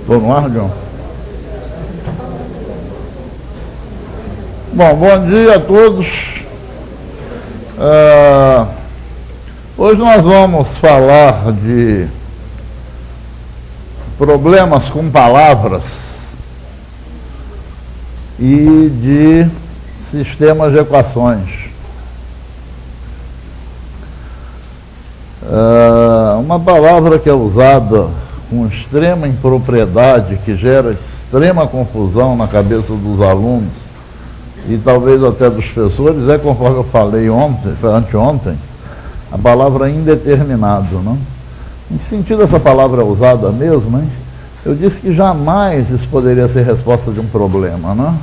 Vamos lá, John? Bom dia a todos. Hoje nós vamos falar de problemas com palavras e de sistemas de equações. Uma palavra que é usada com extrema impropriedade, que gera extrema confusão na cabeça dos alunos e talvez até dos professores, é, conforme eu falei anteontem, a palavra indeterminado, não? Em que sentido essa palavra é usada mesmo, hein? Eu disse que jamais isso poderia ser resposta de um problema, não?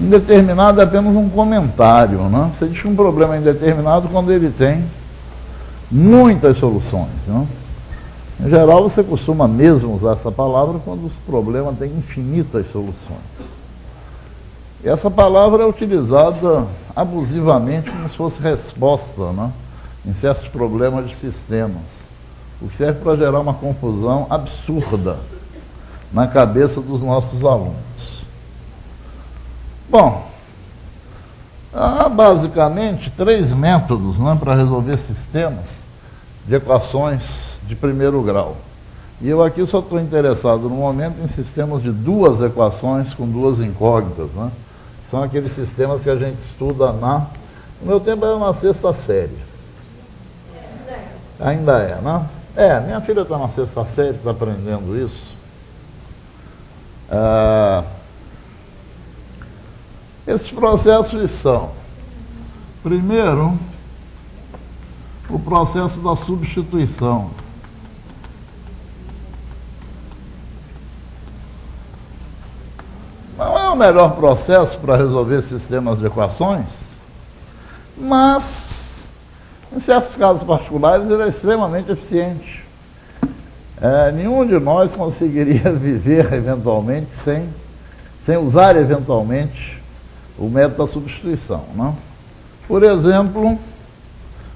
Indeterminado é apenas um comentário, não? Você diz que um problema é indeterminado quando ele tem muitas soluções, não? Em geral, você costuma mesmo usar essa palavra quando os problemas têm infinitas soluções. E essa palavra é utilizada abusivamente como se fosse resposta, né, em certos problemas de sistemas, o que serve para gerar uma confusão absurda na cabeça dos nossos alunos. Bom, há basicamente 3 métodos, né, para resolver sistemas de equações de primeiro grau. E eu aqui só estou interessado no momento em sistemas de 2 equações com 2 incógnitas, né? São aqueles sistemas que a gente estuda no meu tempo era na 6ª série. Ainda é, né? Minha filha está na 6ª série, está aprendendo isso. Esses processos são, primeiro, o processo da substituição. Não é o melhor processo para resolver sistemas de equações, mas, em certos casos particulares, ele é extremamente eficiente. Nenhum de nós conseguiria viver, eventualmente, sem usar, eventualmente, o método da substituição, não? Por exemplo,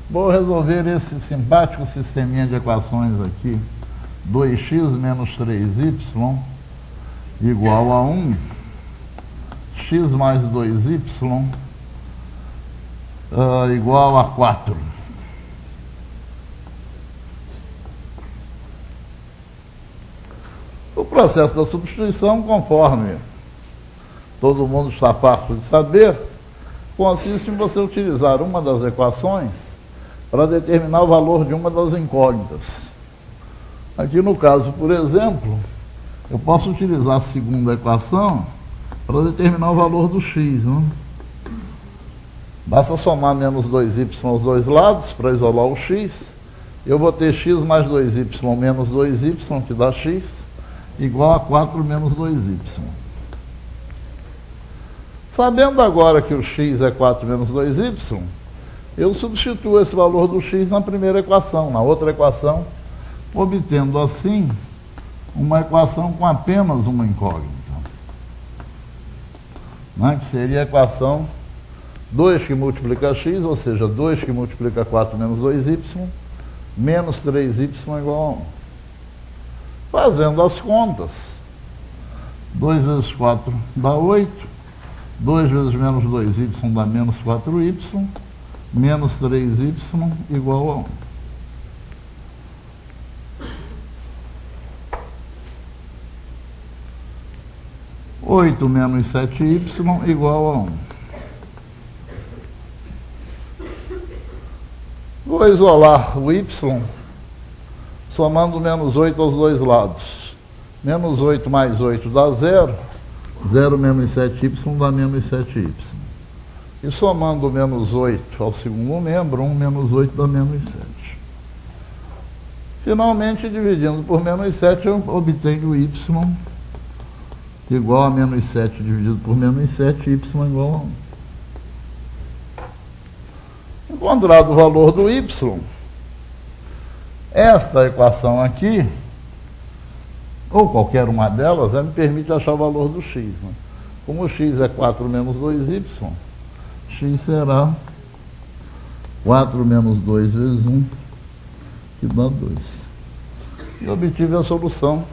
vou resolver esse simpático sisteminha de equações aqui, 2x menos 3y igual a 1, x mais 2y igual a 4. O processo da substituição, conforme todo mundo está farto de saber, consiste em você utilizar uma das equações para determinar o valor de uma das incógnitas. Aqui no caso, por exemplo, eu posso utilizar a segunda equação para determinar o valor do x, né? Basta somar menos 2y aos dois lados para isolar o x eu vou ter x mais 2y menos 2y, que dá x, igual a 4 menos 2y. Sabendo agora que o x é 4 menos 2y, eu substituo esse valor do x na primeira equação, na outra equação, obtendo assim uma equação com apenas uma incógnita, né? Que seria a equação 2 que multiplica x, ou seja, 2 que multiplica 4 menos 2y, menos 3y igual a 1. Fazendo as contas, 2 vezes 4 dá 8, 2 vezes menos 2y dá menos 4y, menos 3y igual a 1. Oito menos 7y igual a 1. Vou isolar o y, somando menos 8 aos dois lados. Menos 8 mais 8 dá 0. 0 menos 7y dá menos 7y. E somando o menos 8 ao segundo membro, 1 menos 8 dá menos 7. Finalmente, dividindo por menos 7, eu obtenho o y igual a menos 7 dividido por menos 7, y igual a 1. Encontrado o valor do y, esta equação aqui, ou qualquer uma delas, me permite achar o valor do x. Né? Como o x é 4 menos 2y, x será 4 menos 2 vezes 1, que dá 2. E obtive a solução,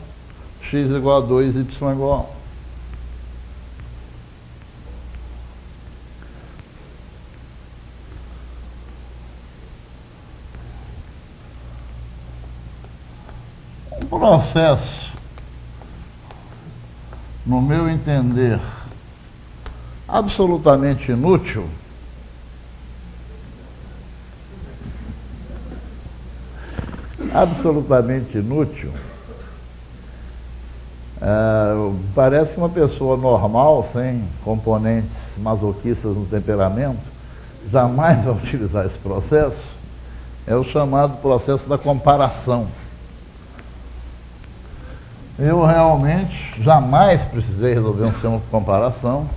x igual a 2, y igual a 1. Um processo, no meu entender, absolutamente inútil, parece que uma pessoa normal, sem componentes masoquistas no temperamento, jamais vai utilizar esse processo, é o chamado processo da comparação. Eu realmente jamais precisei resolver um sistema de comparação.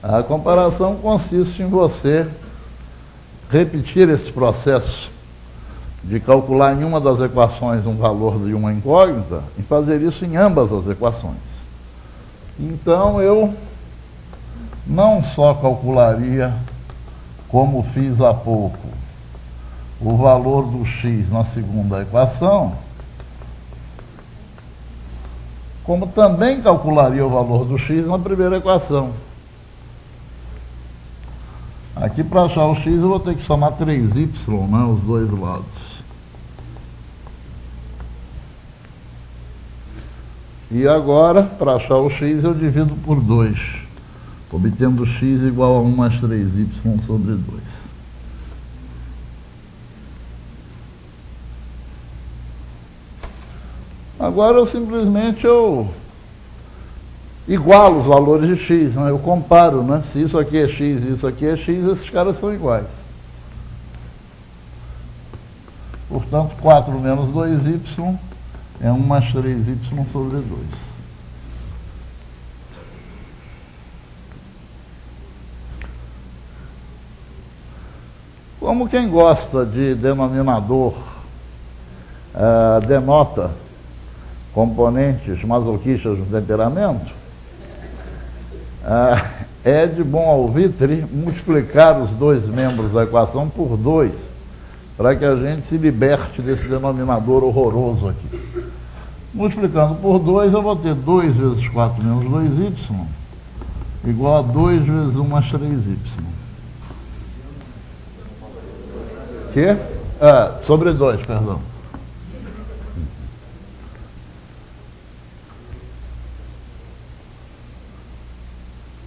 A comparação consiste em você repetir esse processo de calcular em uma das equações um valor de uma incógnita e fazer isso em ambas as equações. Então eu não só calcularia, como fiz há pouco, o valor do x na segunda equação, como também calcularia o valor do x na primeira equação. Aqui, para achar o x, eu vou ter que somar 3y, né, os dois lados. E agora, para achar o x, eu divido por 2, obtendo x igual a 1 mais 3y sobre 2. Agora eu simplesmente igualo os valores de x, né? Eu comparo, né? Se isso aqui é x e isso aqui é x, esses caras são iguais. Portanto, 4 menos 2y é 1 mais 3y sobre 2. Como quem gosta de denominador denota componentes masoquistas do temperamento, é de bom alvitre multiplicar os dois membros da equação por 2, para que a gente se liberte desse denominador horroroso aqui. Multiplicando por 2, eu vou ter 2 vezes 4 menos 2y igual a 2 vezes 1 mais 3y. Que? Sobre 2, perdão.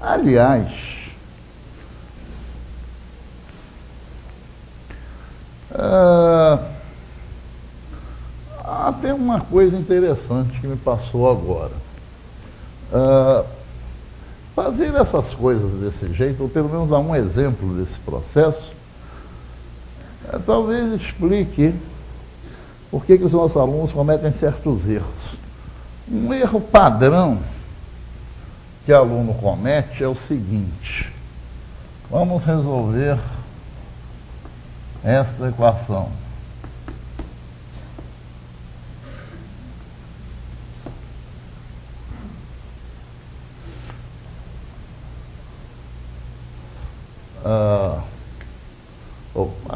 Aliás, tem uma coisa interessante que me passou agora. Fazer essas coisas desse jeito, ou pelo menos dar um exemplo desse processo, talvez explique por que os nossos alunos cometem certos erros. Um erro padrão que o aluno comete é o seguinte: vamos resolver essa equação.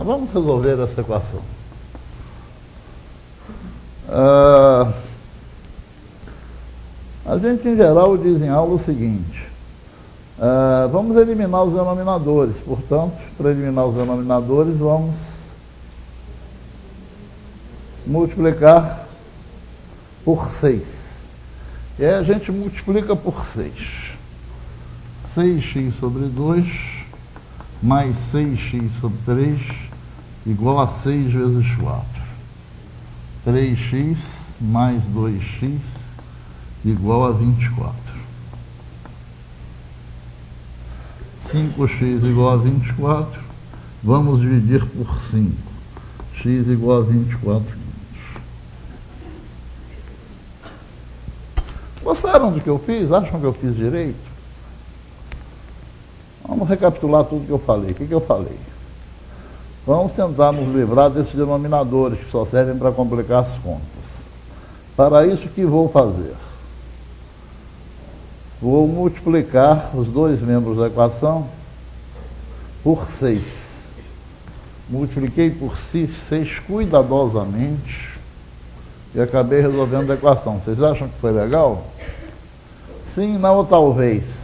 Vamos resolver essa equação. A gente, em geral, diz em aula o seguinte: vamos eliminar os denominadores. Portanto, para eliminar os denominadores, vamos multiplicar por 6. E aí a gente multiplica por 6. 6x sobre 2 mais 6x sobre 3 igual a 6 vezes 4. 3x mais 2x igual a 24. 5x igual a 24. Vamos dividir por 5. X igual a 24 quintos. Gostaram do que eu fiz? Acham que eu fiz direito? Vamos recapitular tudo que eu falei. O que eu falei? Vamos tentar nos livrar desses denominadores que só servem para complicar as contas. Para isso, o que vou fazer? Vou multiplicar os dois membros da equação por 6. Multipliquei por 6 cuidadosamente e acabei resolvendo a equação. Vocês acham que foi legal? Sim, não ou talvez?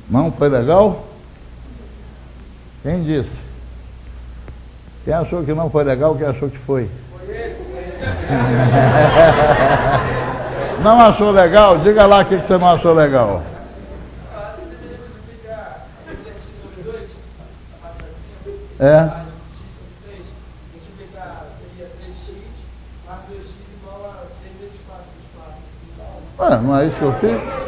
Não foi legal? Quem disse? Quem achou que não foi legal, quem achou que foi? Não achou legal? Diga lá o que você não achou legal. É. Não é isso que eu fiz?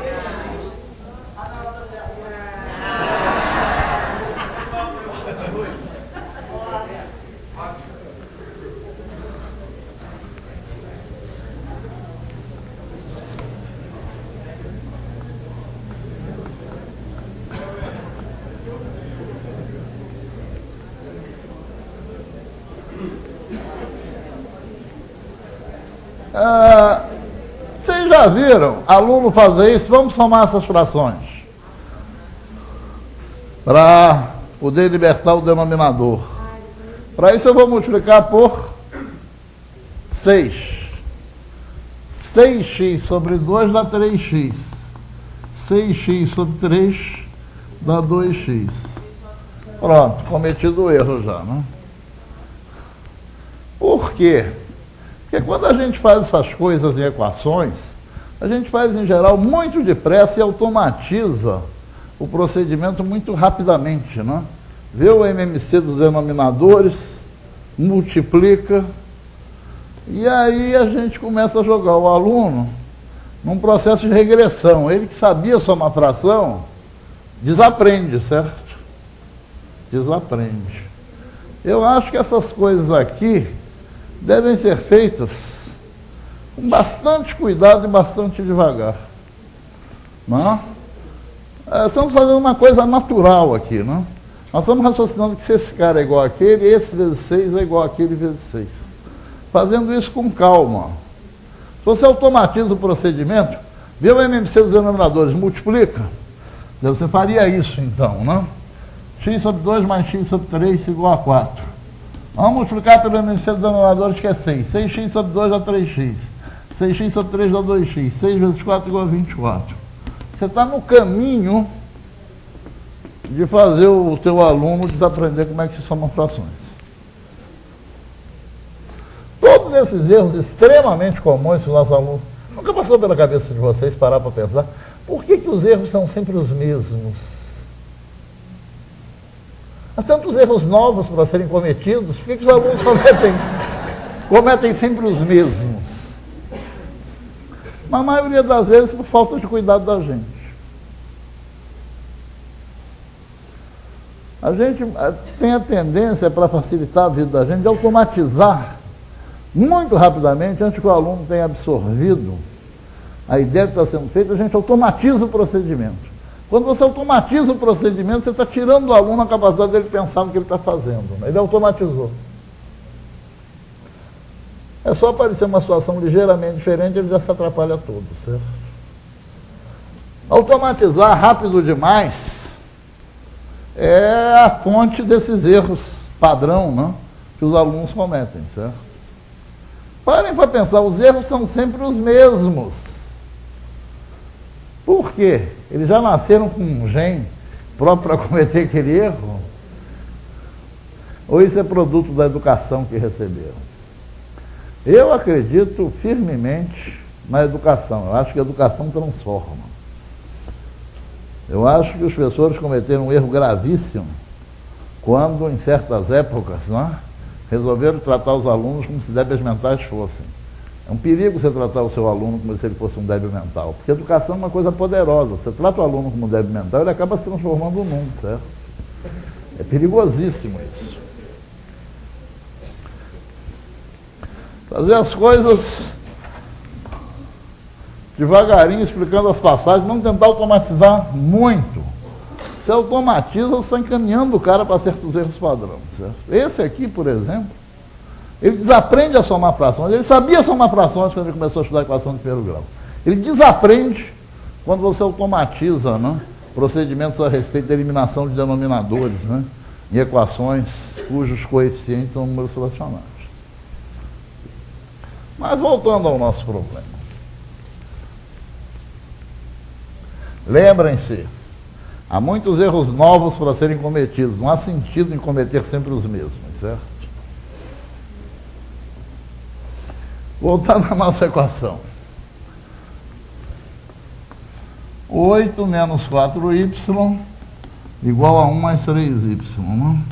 Vocês já viram aluno fazer isso? Vamos somar essas frações para poder libertar o denominador. Para isso eu vou multiplicar por 6. 6x sobre 2 dá 3x. 6x sobre 3 dá 2x. Pronto, cometido o erro já, né? Por quê? Porque quando a gente faz essas coisas em equações, a gente faz em geral muito depressa e automatiza o procedimento muito rapidamente, né? Vê o MMC dos denominadores, multiplica, e aí a gente começa a jogar o aluno num processo de regressão. Ele que sabia somar fração, desaprende, certo? Desaprende. Eu acho que essas coisas aqui devem ser feitas com bastante cuidado e bastante devagar. Não? Estamos fazendo uma coisa natural aqui, não? Nós estamos raciocinando que se esse cara é igual àquele, esse vezes 6 é igual àquele vezes 6. Fazendo isso com calma. Se você automatiza o procedimento, vê o MMC dos denominadores, multiplica, você faria isso então, não? X sobre 2 mais x sobre 3 igual a 4. Vamos multiplicar pelo MMC dos denominadores, que é 6. 6x sobre 2 dá 3x. 6x sobre 3 dá 2x. 6 vezes 4 igual a 24. Você está no caminho de fazer o teu aluno desaprender como é que se somam frações. Todos esses erros extremamente comuns que os nossos alunos... Nunca passou pela cabeça de vocês parar para pensar por que os erros são sempre os mesmos? Há tantos erros novos para serem cometidos, por que os alunos cometem sempre os mesmos? Na maioria das vezes, por falta de cuidado da gente. A gente tem a tendência, para facilitar a vida da gente, de automatizar muito rapidamente, antes que o aluno tenha absorvido a ideia que está sendo feita, a gente automatiza o procedimento. Quando você automatiza o procedimento, você está tirando do aluno a capacidade dele pensar no que ele está fazendo, né? Ele automatizou. É só aparecer uma situação ligeiramente diferente, ele já se atrapalha todo, certo? Automatizar rápido demais é a fonte desses erros padrão, né, que os alunos cometem, certo? Parem para pensar, os erros são sempre os mesmos. Por quê? Eles já nasceram com um gene próprio para cometer aquele erro? Ou isso é produto da educação que receberam? Eu acredito firmemente na educação. Eu acho que a educação transforma. Eu acho que os professores cometeram um erro gravíssimo quando, em certas épocas, né, resolveram tratar os alunos como se débeis mentais fossem. É um perigo você tratar o seu aluno como se ele fosse um débil mental, porque educação é uma coisa poderosa. Você trata o aluno como um débil mental, ele acaba se transformando no mundo, certo? É perigosíssimo isso. Fazer as coisas devagarinho, explicando as passagens, não tentar automatizar muito. Você automatiza, você está encaminhando o cara para certos erros padrão, certo? Esse aqui, por exemplo, ele desaprende a somar frações. Ele sabia somar frações quando ele começou a estudar a equação de primeiro grau. Ele desaprende quando você automatiza, né, procedimentos a respeito da eliminação de denominadores, né, em equações cujos coeficientes são números fracionários. Mas voltando ao nosso problema. Lembrem-se, há muitos erros novos para serem cometidos. Não há sentido em cometer sempre os mesmos, certo? Voltando à nossa equação. 8 menos 4y igual a 1 mais 3y. Né?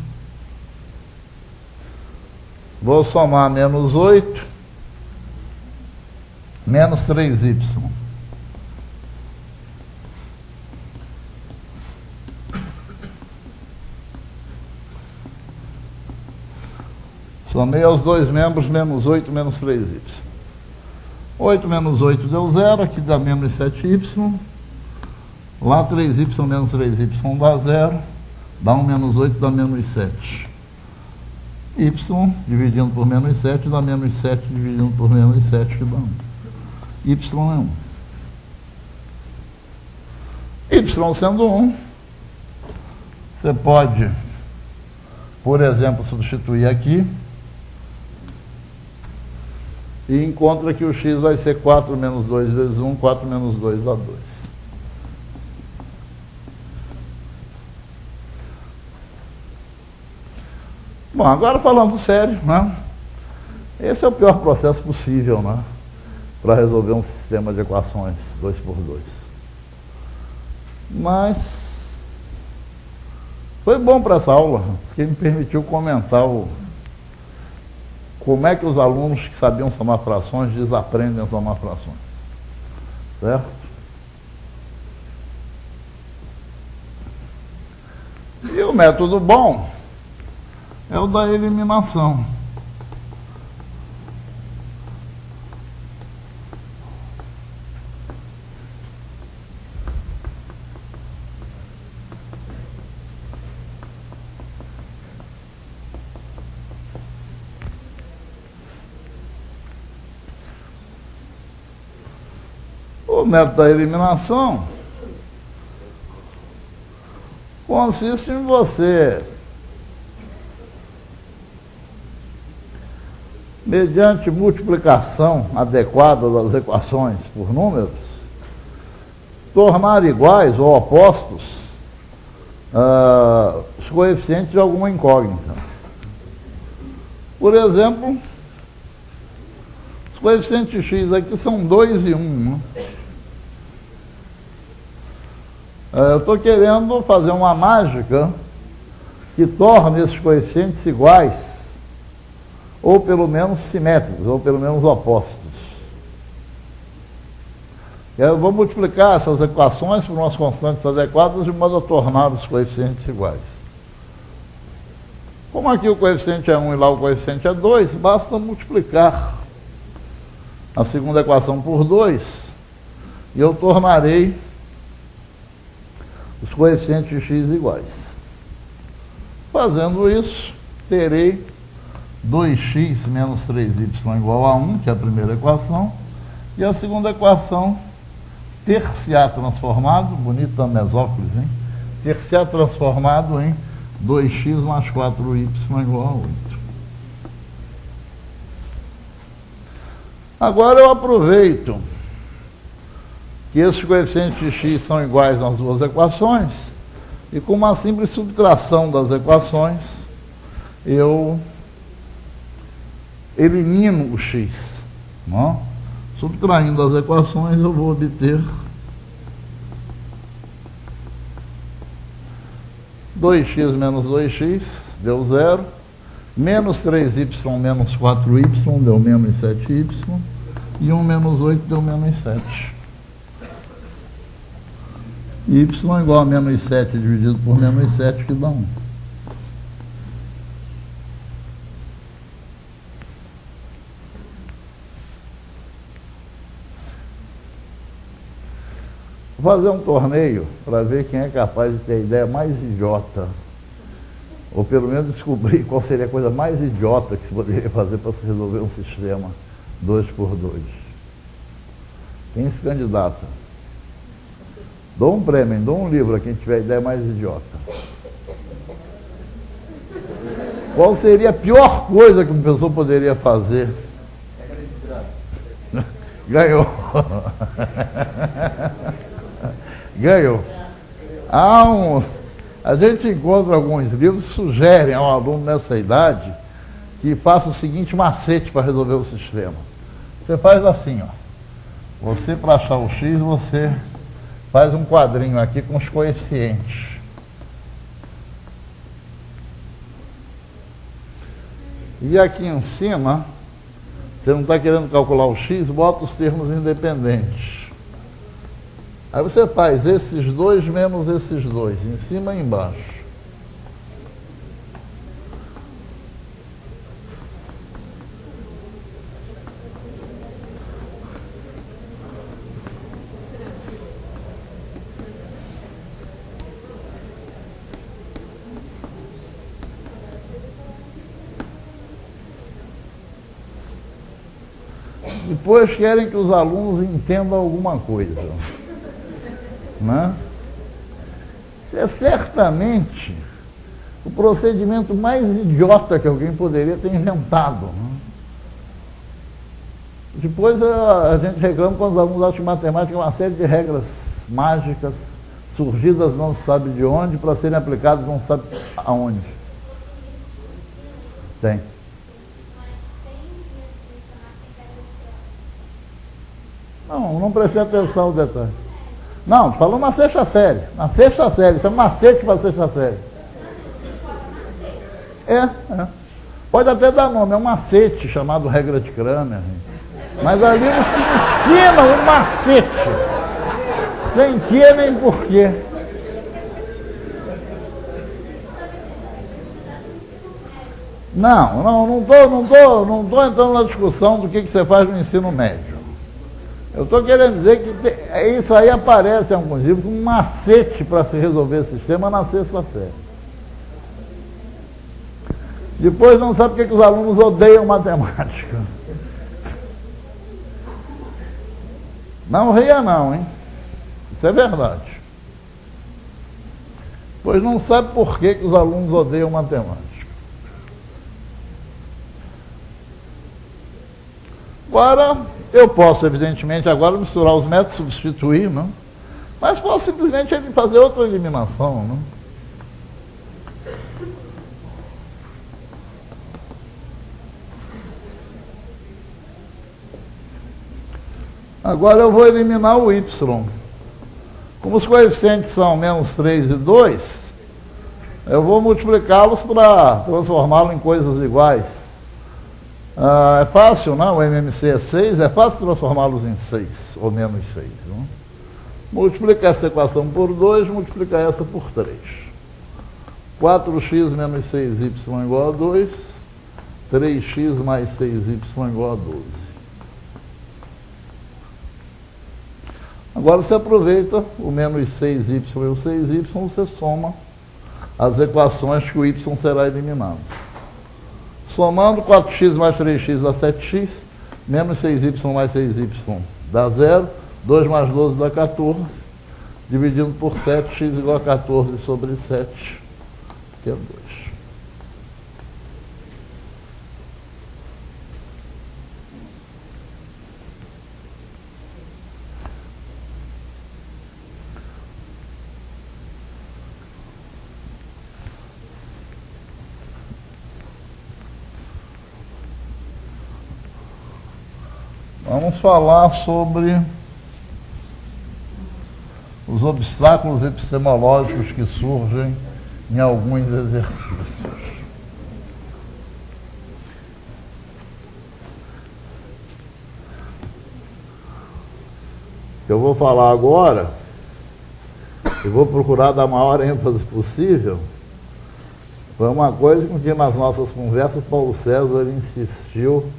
Vou somar menos 8 menos 3y. Somei aos dois membros, menos 8 menos 3y. 8 menos 8 deu 0, aqui dá menos 7y. Lá 3y menos 3y dá 0. Dá 1 menos 8, dá menos 7. Y dividindo por menos 7 dá menos 7 dividindo por menos 7, que dá 1. Y é 1. Y sendo 1, você pode, por exemplo, substituir aqui e encontra que o x vai ser 4 menos 2 vezes 1, 4 menos 2 dá 2. Bom, agora falando sério, né? Esse é o pior processo possível, né, para resolver um sistema de equações 2×2. Mas foi bom para essa aula, porque me permitiu comentar como é que os alunos que sabiam somar frações desaprendem a somar frações. Certo? E o método bom é o da eliminação. O método da eliminação consiste em você, mediante multiplicação adequada das equações por números, tornar iguais ou opostos os coeficientes de alguma incógnita. Por exemplo, os coeficientes de x aqui são 2 e 1. Né? Eu estou querendo fazer uma mágica que torne esses coeficientes iguais, ou pelo menos simétricos, ou pelo menos opostos. Eu vou multiplicar essas equações por umas constantes adequadas de modo a tornar os coeficientes iguais. Como aqui o coeficiente é 1 e lá o coeficiente é 2, basta multiplicar a segunda equação por 2 e eu tornarei os coeficientes de x iguais. Fazendo isso, terei 2x menos 3y igual a 1, que é a primeira equação, e a segunda equação, terciar transformado, bonito da Mesóclise, hein? Terciar transformado em 2x mais 4y igual a 8. Agora eu aproveito que esses coeficientes de x são iguais nas duas equações e com uma simples subtração das equações eu elimino o x. Não? Subtraindo as equações eu vou obter 2x menos 2x deu 0, menos 3y menos 4y deu menos 7y, e 1 menos 8 deu menos 7. Y igual a menos 7 dividido por menos 7, que dá 1. Vou fazer um torneio para ver quem é capaz de ter a ideia mais idiota, ou pelo menos descobrir qual seria a coisa mais idiota que se poderia fazer para se resolver um sistema 2 por 2. Quem se candidata? Dou um prêmio, dou um livro a quem tiver a ideia mais idiota. Qual seria a pior coisa que uma pessoa poderia fazer? Ganhou. Ganhou. A gente encontra alguns livros que sugerem ao aluno nessa idade que faça o seguinte macete para resolver o sistema. Você faz assim, ó. Você, para achar o x, você faz um quadrinho aqui com os coeficientes. E aqui em cima, você não está querendo calcular o x, bota os termos independentes. Aí você faz esses dois menos esses dois, em cima e embaixo. Depois querem que os alunos entendam alguma coisa. Né? Isso é certamente o procedimento mais idiota que alguém poderia ter inventado. Né? Depois a gente reclama quando os alunos acham que matemática é uma série de regras mágicas, surgidas não se sabe de onde, para serem aplicadas não se sabe aonde. Tem. Não prestei atenção no detalhe. Não, falou na sexta série. Na sexta série, isso é um macete para a sexta série. É. Pode até dar nome, é um macete chamado regra de Cramer. Mas ali nos ensina um macete. Sem que nem porquê. Não estou entrando na discussão do que você faz no ensino médio. Eu estou querendo dizer que isso aí aparece em alguns livros como um macete para se resolver esse sistema na sexta série. Depois não sabe porque que os alunos odeiam matemática. Não ria não, hein? Isso é verdade. Pois não sabe por que os alunos odeiam matemática. Agora, eu posso, evidentemente, agora misturar os métodos, substituir, não? Mas posso simplesmente fazer outra eliminação, não? Agora eu vou eliminar o y. Como os coeficientes são menos 3 e 2, eu vou multiplicá-los para transformá-lo em coisas iguais. É fácil, não? O MMC é 6, é fácil transformá-los em 6, ou menos 6. Não? Multiplicar essa equação por 2, multiplicar essa por 3. 4x menos 6y igual a 2, 3x mais 6y igual a 12. Agora você aproveita o menos 6y e o 6y, você soma as equações que o y será eliminado. Somando 4x mais 3x dá 7x, menos 6y mais 6y dá 0, 2 mais 12 dá 14, dividindo por 7, x igual a 14 sobre 7, que é 2. Vamos falar sobre os obstáculos epistemológicos que surgem em alguns exercícios. Eu vou falar agora, e vou procurar dar a maior ênfase possível, foi uma coisa com que nas nossas conversas Paulo César insistiu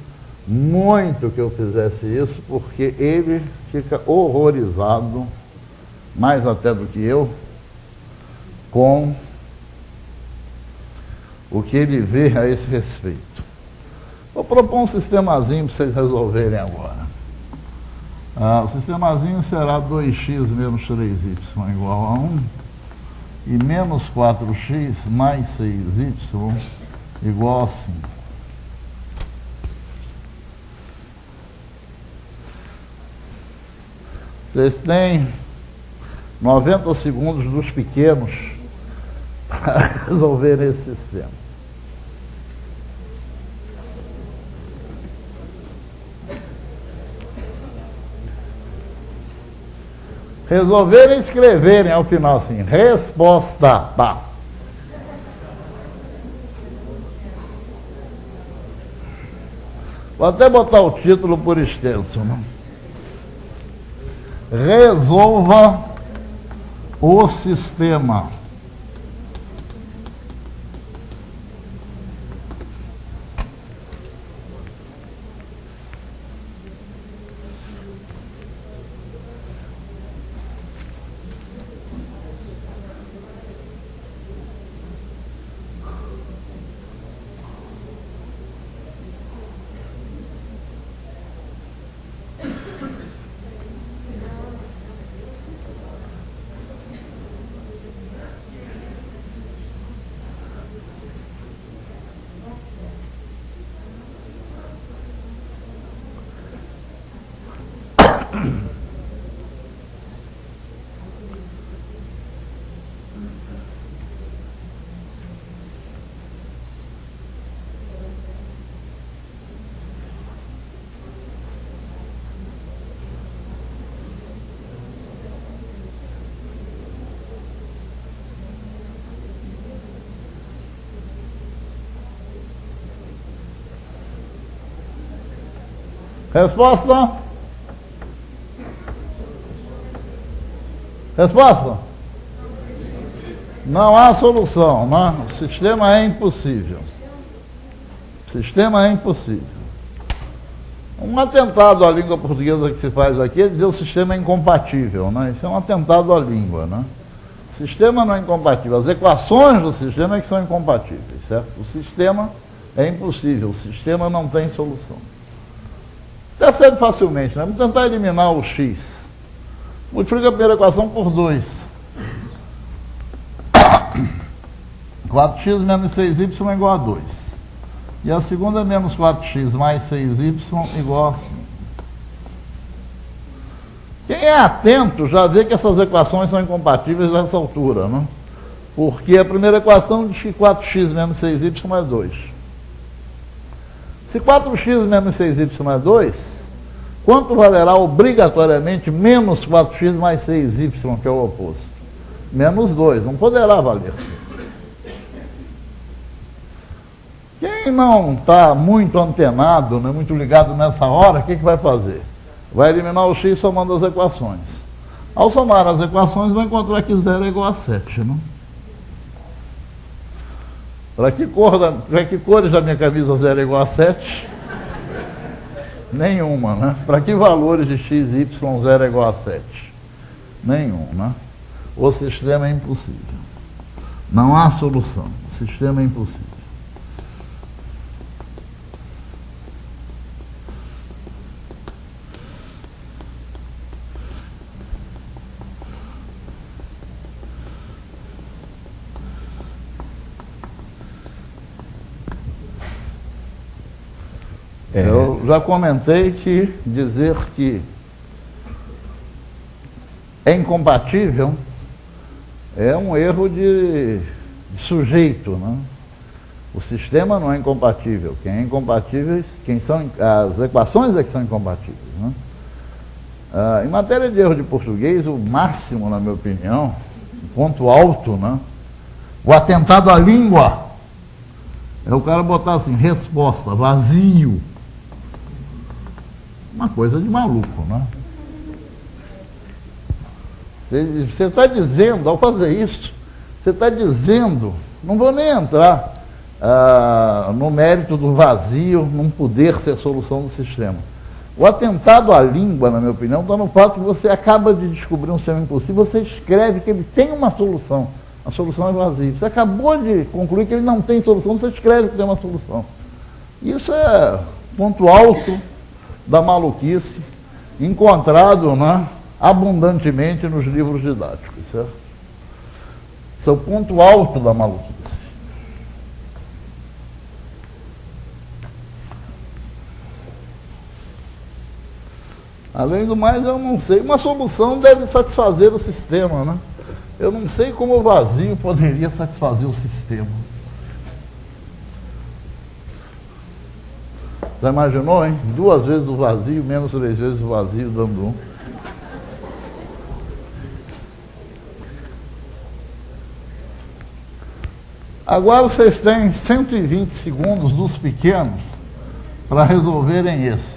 muito que eu fizesse isso, porque ele fica horrorizado, mais até do que eu, com o que ele vê a esse respeito. Vou propor um sistemazinho para vocês resolverem agora. O sistemazinho será 2x menos 3y igual a 1 e menos 4x mais 6y igual a 5. Vocês têm 90 segundos dos pequenos para resolver esse sistema. Resolverem e escreverem ao final assim, resposta, pá. Vou até botar o título por extenso, né? Resolva o sistema. Resposta? Resposta? Não há solução, né? O sistema é impossível. O sistema é impossível. Um atentado à língua portuguesa que se faz aqui é dizer que o sistema é incompatível, né? Isso é um atentado à língua, né? O sistema não é incompatível. As equações do sistema é que são incompatíveis, certo? O sistema é impossível. O sistema não tem solução. Percebe facilmente, né? Vamos tentar eliminar o x. Multiplica a primeira equação por 2. 4x menos 6y igual a 2. E a segunda é menos 4x mais 6y igual a 5. Quem é atento já vê que essas equações são incompatíveis a essa altura, né? Porque a primeira equação diz que 4x menos 6y é 2. Se 4x menos 6y é 2, quanto valerá obrigatoriamente menos 4x mais 6y, que é o oposto? Menos 2, não poderá valer. Quem não está muito antenado, né, muito ligado nessa hora, o que vai fazer? Vai eliminar o x somando as equações. Ao somar as equações, vai encontrar que 0 é igual a 7, né? Para que cores da minha camisa 0 é igual a 7? Nenhuma, né? Para que valores de x e y 0 é igual a 7? Nenhum, né? O sistema é impossível. Não há solução. O sistema é impossível. Eu já comentei que dizer que é incompatível é um erro de sujeito, né? O sistema não é incompatível. Quem é incompatível, as equações é que são incompatíveis, né? Em matéria de erro de português, o máximo, na minha opinião, o ponto alto, né? O atentado à língua é o cara botar assim, resposta, vazio. Uma coisa de maluco, né? Você está dizendo, ao fazer isso, você está dizendo, não vou nem entrar no mérito do vazio, não poder ser solução do sistema. O atentado à língua, na minha opinião, está no fato que você acaba de descobrir um sistema impossível, você escreve que ele tem uma solução. A solução é vazio. Você acabou de concluir que ele não tem solução, você escreve que tem uma solução. Isso é ponto alto da maluquice, encontrado, né, abundantemente nos livros didáticos, certo? Esse é o ponto alto da maluquice. Além do mais, eu não sei, uma solução deve satisfazer o sistema, né? Eu não sei como o vazio poderia satisfazer o sistema. Já imaginou, hein? 2 vezes o vazio, menos 3 vezes o vazio, dando 1. Agora vocês têm 120 segundos dos pequenos para resolverem esse.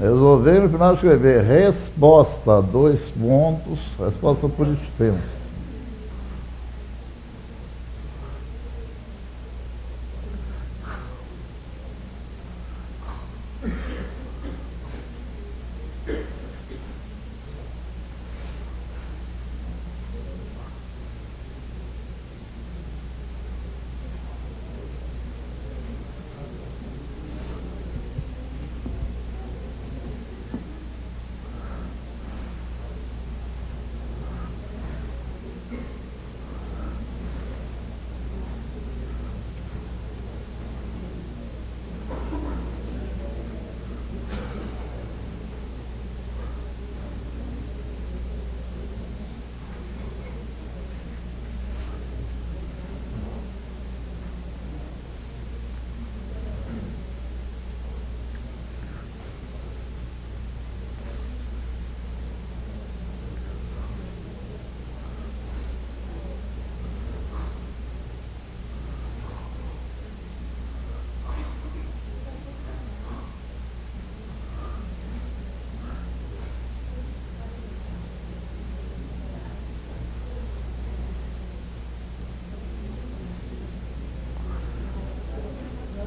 Resolver no final escrever resposta, 2 pontos, resposta por extremo.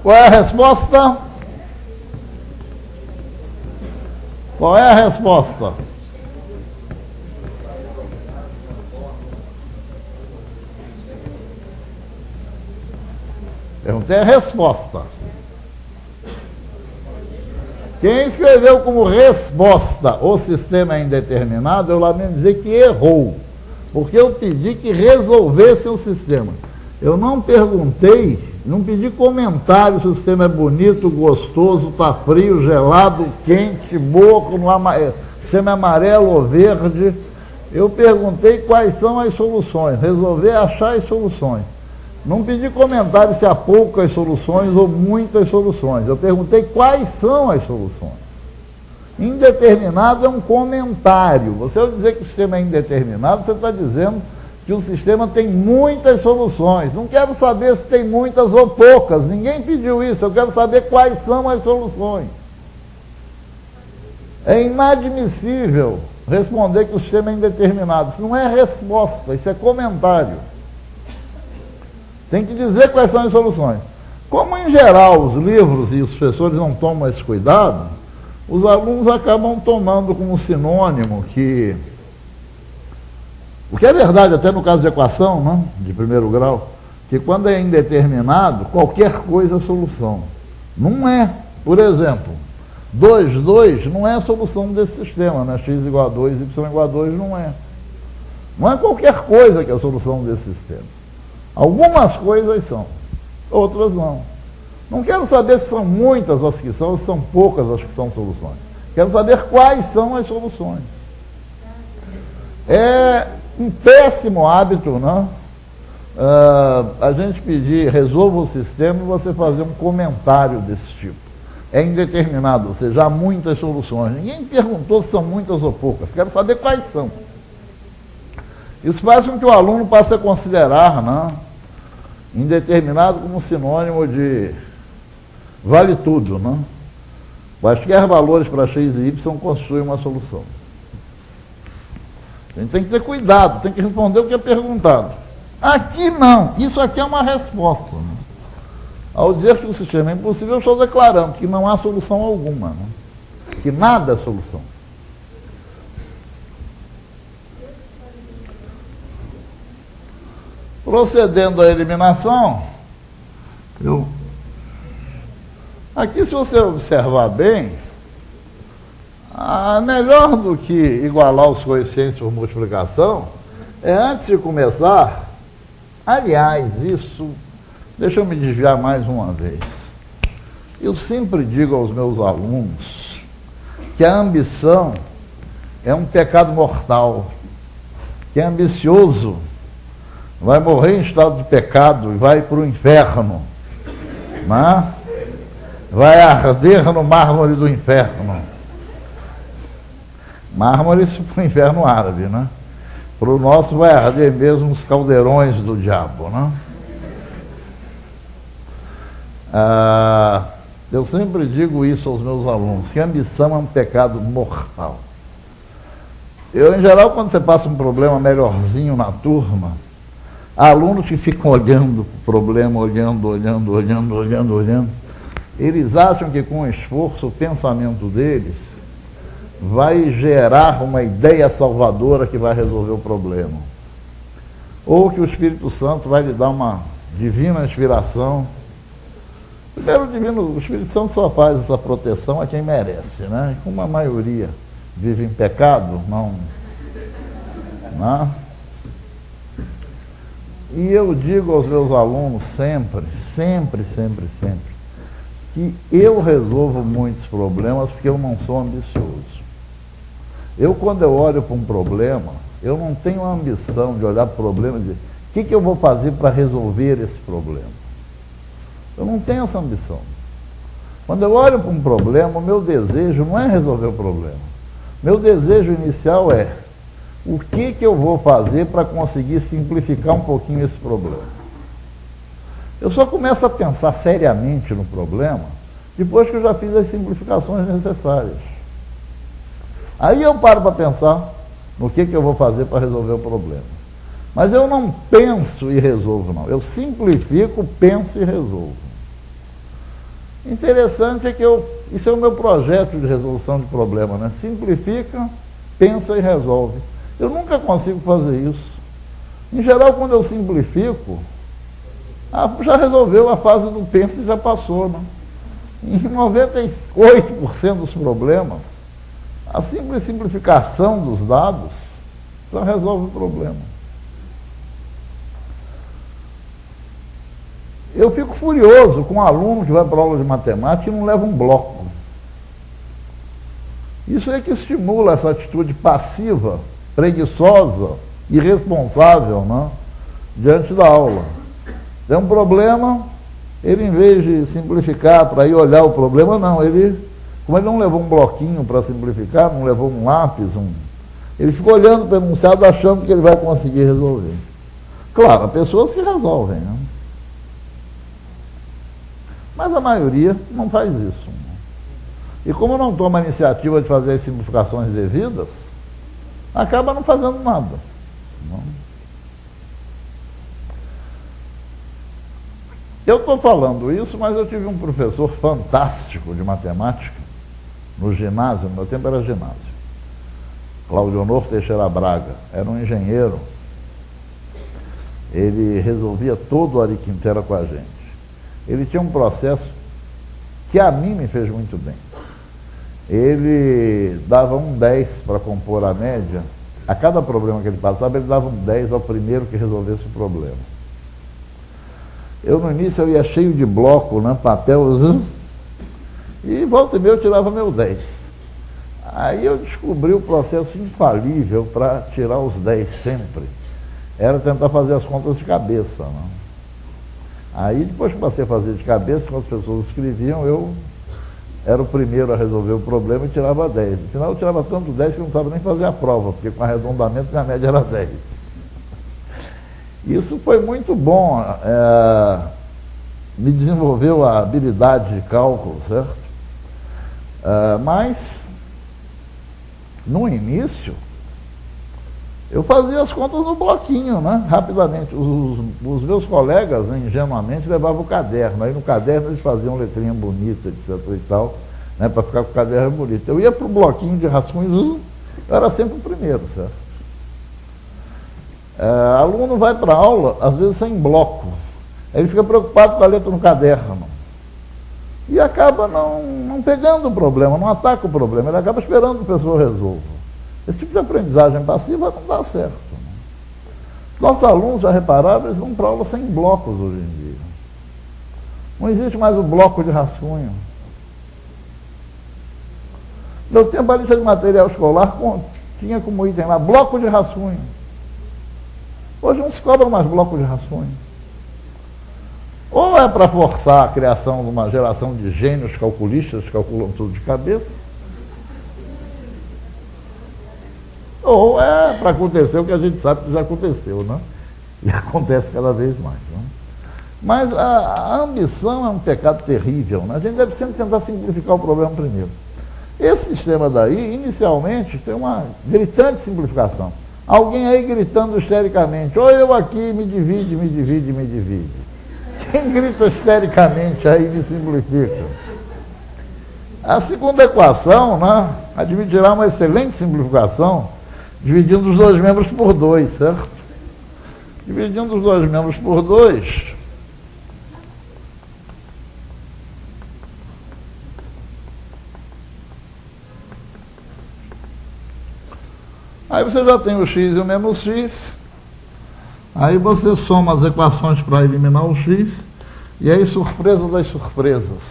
Qual é a resposta? Qual é a resposta? Perguntei a resposta. Quem escreveu como resposta o sistema é indeterminado, eu lamento dizer que errou. Porque eu pedi que resolvesse o sistema. Eu não perguntei, não pedi comentário se o sistema é bonito, gostoso, está frio, gelado, quente, morno, o sistema é amarelo ou verde. Eu perguntei quais são as soluções, resolver achar as soluções. Não pedi comentário se há poucas soluções ou muitas soluções. Eu perguntei quais são as soluções. Indeterminado é um comentário. Você, ao dizer que o sistema é indeterminado, você está dizendo que o sistema tem muitas soluções. Não quero saber se tem muitas ou poucas. Ninguém pediu isso. Eu quero saber quais são as soluções. É inadmissível responder que o sistema é indeterminado. Isso não é resposta, isso é comentário. Tem que dizer quais são as soluções. Como, em geral, os livros e os professores não tomam esse cuidado, os alunos acabam tomando como sinônimo que... O que é verdade até no caso de equação, né, de primeiro grau, que quando é indeterminado, qualquer coisa é solução. Não é. Por exemplo, 2 não é a solução desse sistema, né? X igual a 2, y igual a 2 não é. Não é qualquer coisa que é a solução desse sistema. Algumas coisas são, outras não. Não quero saber se são muitas as que são, ou se são poucas as que são soluções. Quero saber quais são as soluções. É um péssimo hábito, né? A gente pedir, resolva o sistema e você fazer um comentário desse tipo. É indeterminado, ou seja, há muitas soluções. Ninguém perguntou se são muitas ou poucas. Quero saber quais são. Isso faz com que o aluno passe a considerar, né, indeterminado como sinônimo de vale tudo, né? Quaisquer valores para x e y constituem uma solução. A gente tem que ter cuidado, tem que responder o que é perguntado. Aqui não, isso aqui é uma resposta. Né? Ao dizer que o sistema é impossível, eu estou declarando que não há solução alguma, né? Que nada é solução. Procedendo à eliminação, aqui, se você observar bem, melhor do que igualar os coeficientes por multiplicação, é antes de começar, aliás, isso, deixa eu me desviar mais uma vez. Eu sempre digo aos meus alunos que a ambição é um pecado mortal, que é ambicioso vai morrer em estado de pecado e vai para o inferno, né? Vai arder no mármore do inferno. Mármore para o inferno árabe, né? Para o nosso vai arder mesmo os caldeirões do diabo, né? Eu sempre digo isso aos meus alunos, que a ambição é um pecado mortal. Em geral, quando você passa um problema melhorzinho na turma, há alunos que ficam olhando o problema, olhando, eles acham que com o esforço, o pensamento deles vai gerar uma ideia salvadora que vai resolver o problema. Ou que o Espírito Santo vai lhe dar uma divina inspiração. Primeiro, o Espírito Santo só faz essa proteção a quem merece, né? E como a maioria vive em pecado, não. E eu digo aos meus alunos sempre, que eu resolvo muitos problemas porque eu não sou ambicioso. Quando eu olho para um problema, eu não tenho a ambição de olhar para o problema e dizer, o que eu vou fazer para resolver esse problema? Eu não tenho essa ambição. Quando eu olho para um problema, o meu desejo não é resolver o problema. Meu desejo inicial é, o que eu vou fazer para conseguir simplificar um pouquinho esse problema? Eu só começo a pensar seriamente no problema depois que eu já fiz as simplificações necessárias. Aí eu paro para pensar no que eu vou fazer para resolver o problema. Mas eu não penso e resolvo, não. Eu simplifico, penso e resolvo. Interessante é que isso é o meu projeto de resolução de problema, né? Simplifica, pensa e resolve. Eu nunca consigo fazer isso. Em geral, quando eu simplifico, já resolveu a fase do pensa e já passou, né? Em 98% dos problemas, a simples simplificação dos dados já resolve o problema. Eu fico furioso com um aluno que vai para a aula de matemática e não leva um bloco. Isso é que estimula essa atitude passiva, preguiçosa, irresponsável, né, diante da aula. Tem um problema, ele, em vez de simplificar para ir olhar o problema, não, como ele não levou um bloquinho para simplificar, não levou um lápis, ele ficou olhando para o enunciado achando que ele vai conseguir resolver. Claro, há pessoas que resolvem, né? Mas a maioria não faz isso. E como não toma a iniciativa de fazer as simplificações devidas, acaba não fazendo nada. Não? Eu estou falando isso, mas eu tive um professor fantástico de matemática no ginásio, no meu tempo era ginásio. Cláudio Honor Teixeira Braga, era um engenheiro. Ele resolvia todo o Ari Quintela com a gente. Ele tinha um processo que a mim me fez muito bem. Ele dava um 10 para compor a média. A cada problema que ele passava, ele dava um 10 ao primeiro que resolvesse o problema. Eu, no início, eu ia cheio de bloco, né, papel, e volta e meia eu tirava meu 10. Aí eu descobri o processo infalível para tirar os 10 sempre. Era tentar fazer as contas de cabeça, né? Aí, depois que passei a fazer de cabeça, quando as pessoas escreviam, eu era o primeiro a resolver o problema e tirava 10. No final, eu tirava tanto 10 que eu não sabia nem fazer a prova, porque com arredondamento minha média era 10. Isso foi muito bom, me desenvolveu a habilidade de cálculo, certo? Mas, no início, eu fazia as contas no bloquinho, né? Rapidamente. Os meus colegas, né, ingenuamente, levavam o caderno. Aí no caderno eles faziam letrinha bonita, etc. e tal, né, para ficar com o caderno bonito. Eu ia para o bloquinho de rascunhos, eu era sempre o primeiro, certo? Aluno vai para a aula, às vezes sem bloco. Ele fica preocupado com a letra no caderno. E acaba não pegando o problema, não ataca o problema, ele acaba esperando que a pessoa resolva. Esse tipo de aprendizagem passiva não dá certo. Nossos alunos, já repararam, eles vão para aula sem blocos hoje em dia. Não existe mais o bloco de rascunho. No tempo, a lista de material escolar tinha como item lá, bloco de rascunho. Hoje não se cobra mais bloco de rascunho. Ou é para forçar a criação de uma geração de gênios calculistas que calculam tudo de cabeça, ou é para acontecer o que a gente sabe que já aconteceu, né? E acontece cada vez mais, né? Mas a ambição é um pecado terrível, né? A gente deve sempre tentar simplificar o problema primeiro. Esse sistema daí, inicialmente, tem uma gritante simplificação. Alguém aí gritando histericamente, ou eu aqui, me divide, me divide, me divide. Quem grita histericamente aí me simplifica. A segunda equação, né, admitirá uma excelente simplificação, dividindo os dois membros por 2, certo? Dividindo os dois membros por 2, aí você já tem o x e o menos x, aí você soma as equações para eliminar o x, e aí, surpresa das surpresas,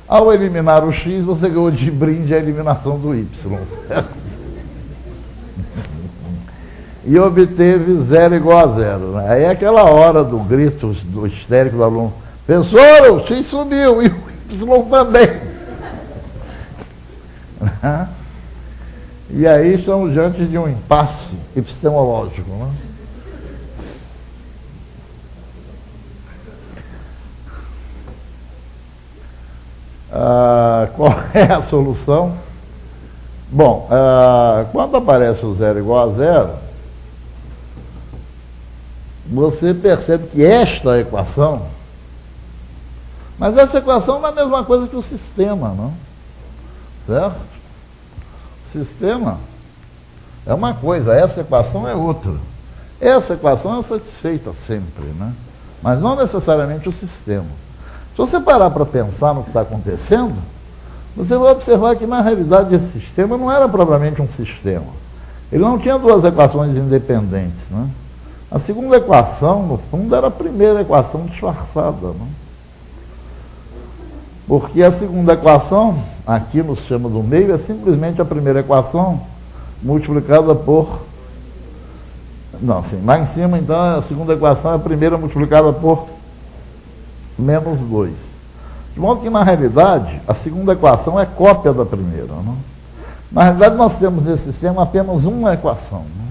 ao eliminar o x, você ganhou de brinde a eliminação do y, certo? E obteve 0 igual a 0. Né? Aí é aquela hora do grito do histérico do aluno, professor, o x subiu e o y também. E aí estamos diante de um impasse epistemológico. Né? Qual é a solução? Bom, quando aparece o 0 igual a 0, você percebe que esta equação Mas essa equação não é a mesma coisa que o sistema, não? Certo? O sistema é uma coisa, essa equação é outra. Essa equação é satisfeita sempre, né? Mas não necessariamente o sistema. Se você parar para pensar no que está acontecendo, você vai observar que, na realidade, esse sistema não era propriamente um sistema. Ele não tinha duas equações independentes, né? A segunda equação, no fundo, era a primeira equação disfarçada, né? Porque a segunda equação, aqui no sistema do meio, é simplesmente a primeira equação multiplicada por... Não, sim, lá em cima, então, a segunda equação é a primeira multiplicada por menos 2. De modo que, na realidade, a segunda equação é cópia da primeira, né? Na realidade, nós temos nesse sistema apenas uma equação, né?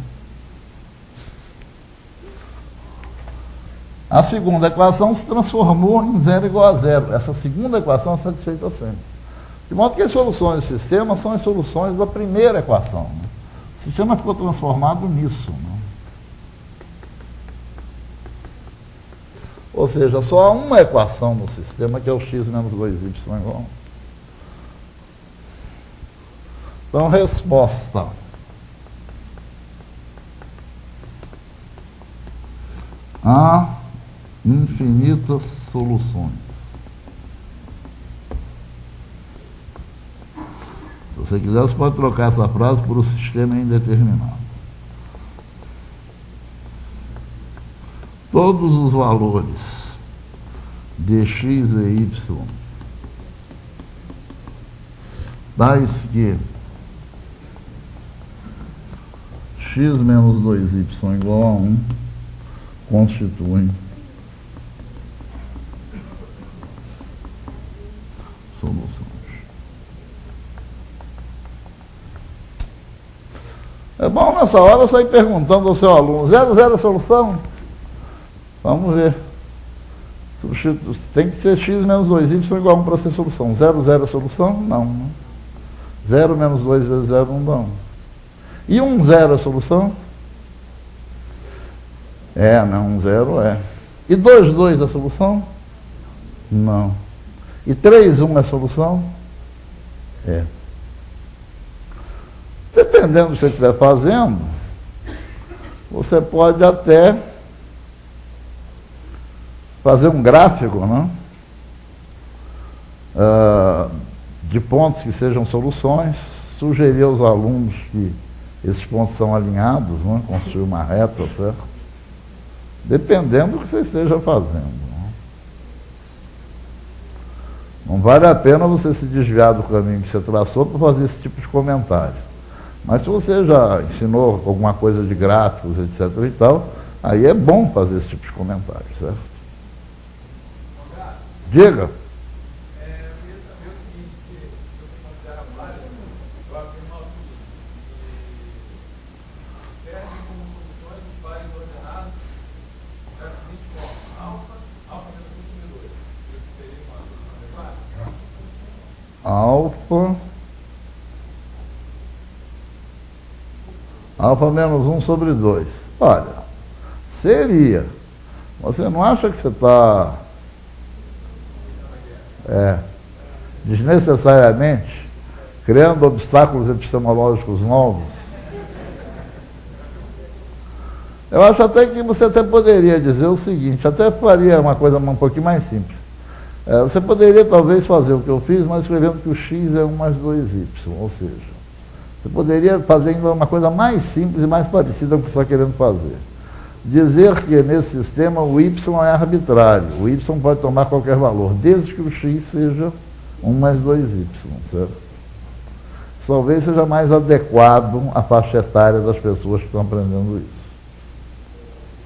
A segunda equação se transformou em 0 igual a 0. Essa segunda equação é satisfeita sempre. De modo que as soluções do sistema são as soluções da primeira equação, né? O sistema ficou transformado nisso, né? Ou seja, só há uma equação no sistema, que é o x menos 2y igual a 1. Então, resposta. Há infinitas soluções. Se você quiser, você pode trocar essa frase por o sistema indeterminado. Todos os valores de x e y tais que x menos 2y igual a 1 constituem soluções. É bom nessa hora sair perguntando ao seu aluno: 0 é solução? Vamos ver. Tem que ser x menos 2y igual a 1 para ser solução. 0 é solução? Não. 0 menos 2 vezes 0 não dá 1. E 0 é solução? Não, 0 é. E 2 é solução? Não. E 3 é solução? É. Dependendo do que você estiver fazendo, você pode até fazer um gráfico, né? De pontos que sejam soluções, sugerir aos alunos que esses pontos são alinhados, né? Construir uma reta, certo? Dependendo do que você esteja fazendo, né? Não vale a pena você se desviar do caminho que você traçou para fazer esse tipo de comentário. Mas se você já ensinou alguma coisa de gráficos, etc. e tal, aí é bom fazer esse tipo de comentário, certo? Diga. Eu queria saber o seguinte, se você considera válido, eu afirmar o seguinte, que servem como soluções de pares ordenados da seguinte forma: alfa menos 1 sobre 2. Isso seria uma solução adequada? Alfa menos 1 sobre 2. Olha, seria. Você não acha que você está desnecessariamente criando obstáculos epistemológicos novos? Eu acho até que você até poderia dizer o seguinte, até faria uma coisa um pouquinho mais simples. Você poderia talvez fazer o que eu fiz, mas escrevendo que o x é 1 mais 2y, ou seja, você poderia fazer ainda uma coisa mais simples e mais parecida com o que você está querendo fazer. Dizer que nesse sistema o y é arbitrário, o y pode tomar qualquer valor, desde que o x seja 1 mais 2y, certo? Talvez seja mais adequado à faixa etária das pessoas que estão aprendendo isso.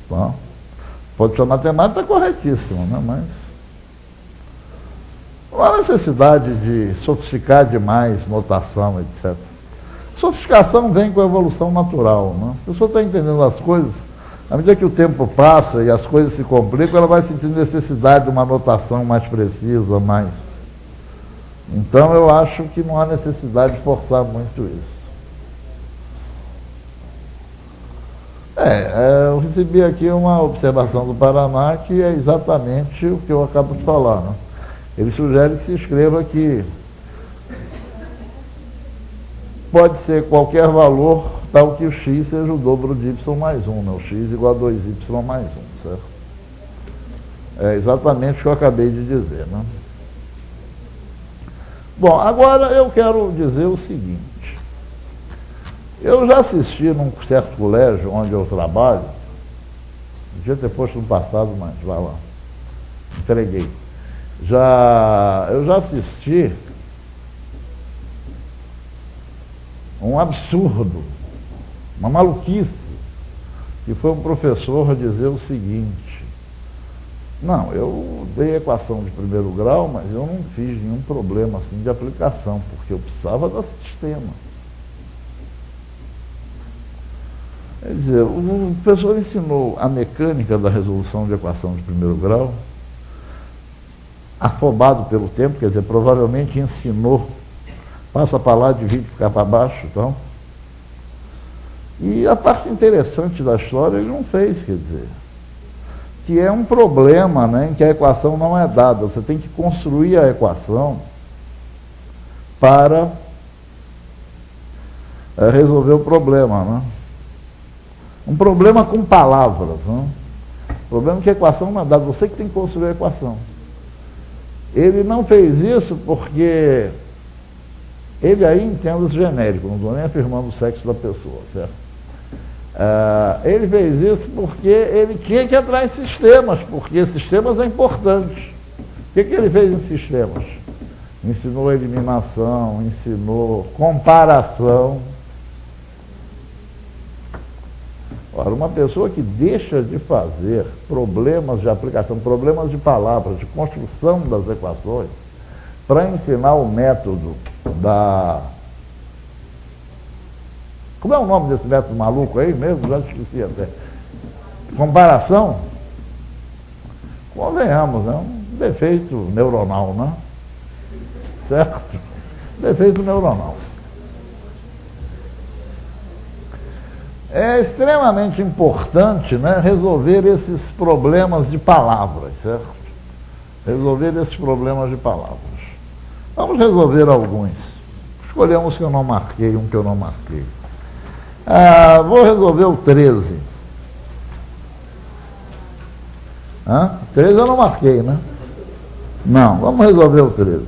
Tá? Pode ser matemática corretíssima, né? Mas não há necessidade de sofisticar demais notação, etc. Sofisticação vem com a evolução natural, né? A pessoa está entendendo as coisas. À medida que o tempo passa e as coisas se complicam, ela vai sentindo necessidade de uma notação mais precisa, mais... Então, eu acho que não há necessidade de forçar muito isso. Eu recebi aqui uma observação do Paraná que é exatamente o que eu acabo de falar, né? Ele sugere que se escreva que pode ser qualquer valor tal que o x seja o dobro de y mais 1, né? O x igual a 2y mais 1, certo? É exatamente o que eu acabei de dizer, né? Bom, agora eu quero dizer o seguinte. Eu já assisti num certo colégio onde eu trabalho, devia ter posto no passado, mas vai lá, entreguei. Eu já assisti um absurdo, uma maluquice, que foi um professor dizer o seguinte: não, eu dei equação de primeiro grau, mas eu não fiz nenhum problema assim de aplicação, porque eu precisava do sistema. Quer dizer, o professor ensinou a mecânica da resolução de equação de primeiro grau, afobado pelo tempo, quer dizer, provavelmente ensinou, passa para lá, divide ficar para baixo, então. E a parte interessante da história ele não fez, quer dizer, que é um problema, né, em que a equação não é dada. Você tem que construir a equação para resolver o problema, né? Um problema com palavras, né? O problema é que a equação não é dada, você que tem que construir a equação. Ele não fez isso porque ele aí entende o genérico, não estou nem afirmando o sexo da pessoa, certo? Ele fez isso porque ele tinha que entrar em sistemas, porque sistemas é importante. O que ele fez em sistemas? Ensinou eliminação, ensinou comparação. Ora, uma pessoa que deixa de fazer problemas de aplicação, problemas de palavras, de construção das equações, para ensinar o método da... Como é o nome desse método maluco aí mesmo? Já esqueci até. Comparação? Convenhamos, é um defeito neuronal, né? Certo? Defeito neuronal. É extremamente importante, né, resolver esses problemas de palavras, certo? Resolver esses problemas de palavras. Vamos resolver alguns. Escolhemos que eu não marquei, um que eu não marquei. Vou resolver o 13. 13 eu não marquei, né? Não, vamos resolver o 13.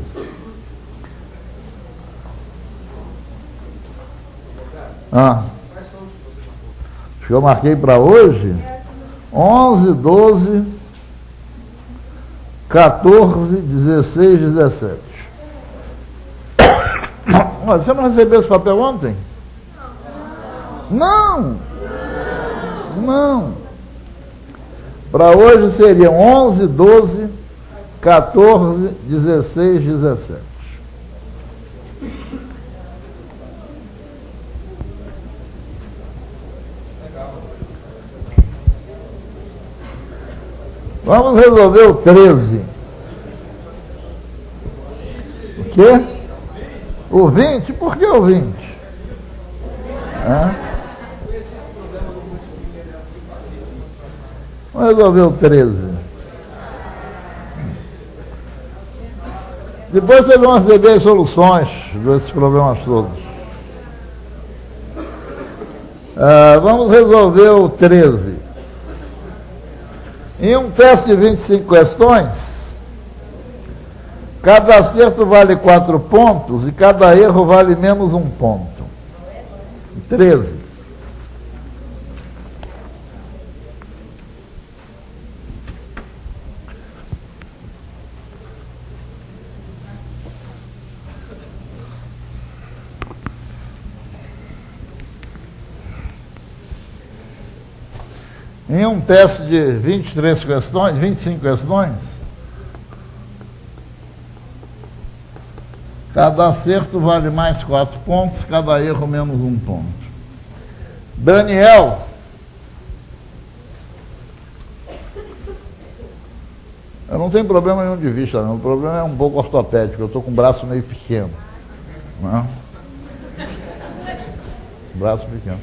Acho que eu marquei para hoje 11, 12, 14, 16, 17. Você não recebeu esse papel ontem? Não! Não! Para hoje seriam 11, 12, 14, 16, 17. Vamos resolver o 13. O quê? O 20? Por que o 20? Vamos resolver o 13. Depois vocês vão receber as soluções desses problemas todos. Vamos resolver o 13. Em um teste de 25 questões, cada acerto vale 4 pontos e cada erro vale menos 1 ponto. 13. Em um teste de 23 questões, 25 questões, cada acerto vale mais 4 pontos, cada erro menos 1 ponto. Daniel, eu não tenho problema nenhum de vista, não. O problema é um pouco ortopédico, eu estou com o braço meio pequeno. Não? Braço pequeno.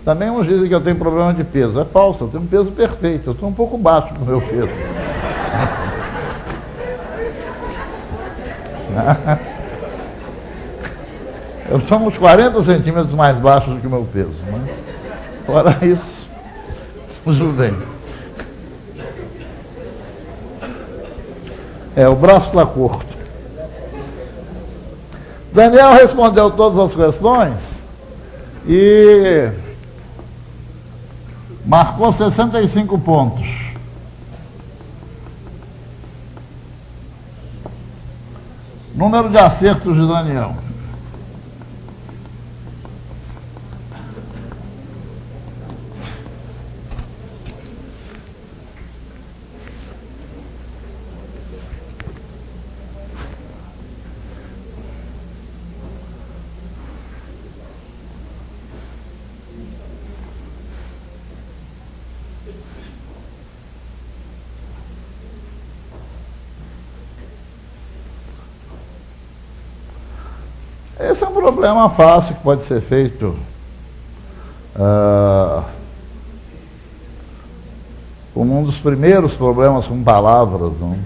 Também uns dizem que eu tenho problema de peso. É falso, eu tenho um peso perfeito. Eu estou um pouco baixo do meu peso. Eu sou uns 40 centímetros mais baixo do que o meu peso, né? Fora isso, tudo bem. O braço está curto. Daniel respondeu todas as questões e marcou 65 pontos. Número de acertos de Daniel. Esse é um problema fácil que pode ser feito como um dos primeiros problemas com palavras, não?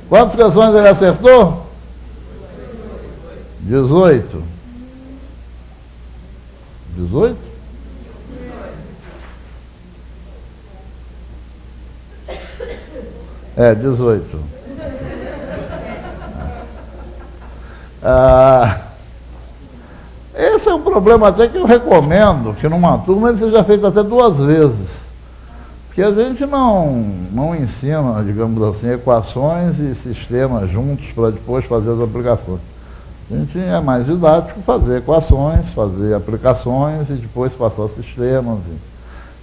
Quantas questões ele acertou? 18. 18? É, 18. Esse é um problema até que eu recomendo que numa turma ele seja feito até 2 vezes. Porque a gente não ensina, digamos assim, equações e sistemas juntos para depois fazer as aplicações. A gente é mais didático fazer equações, fazer aplicações e depois passar sistemas.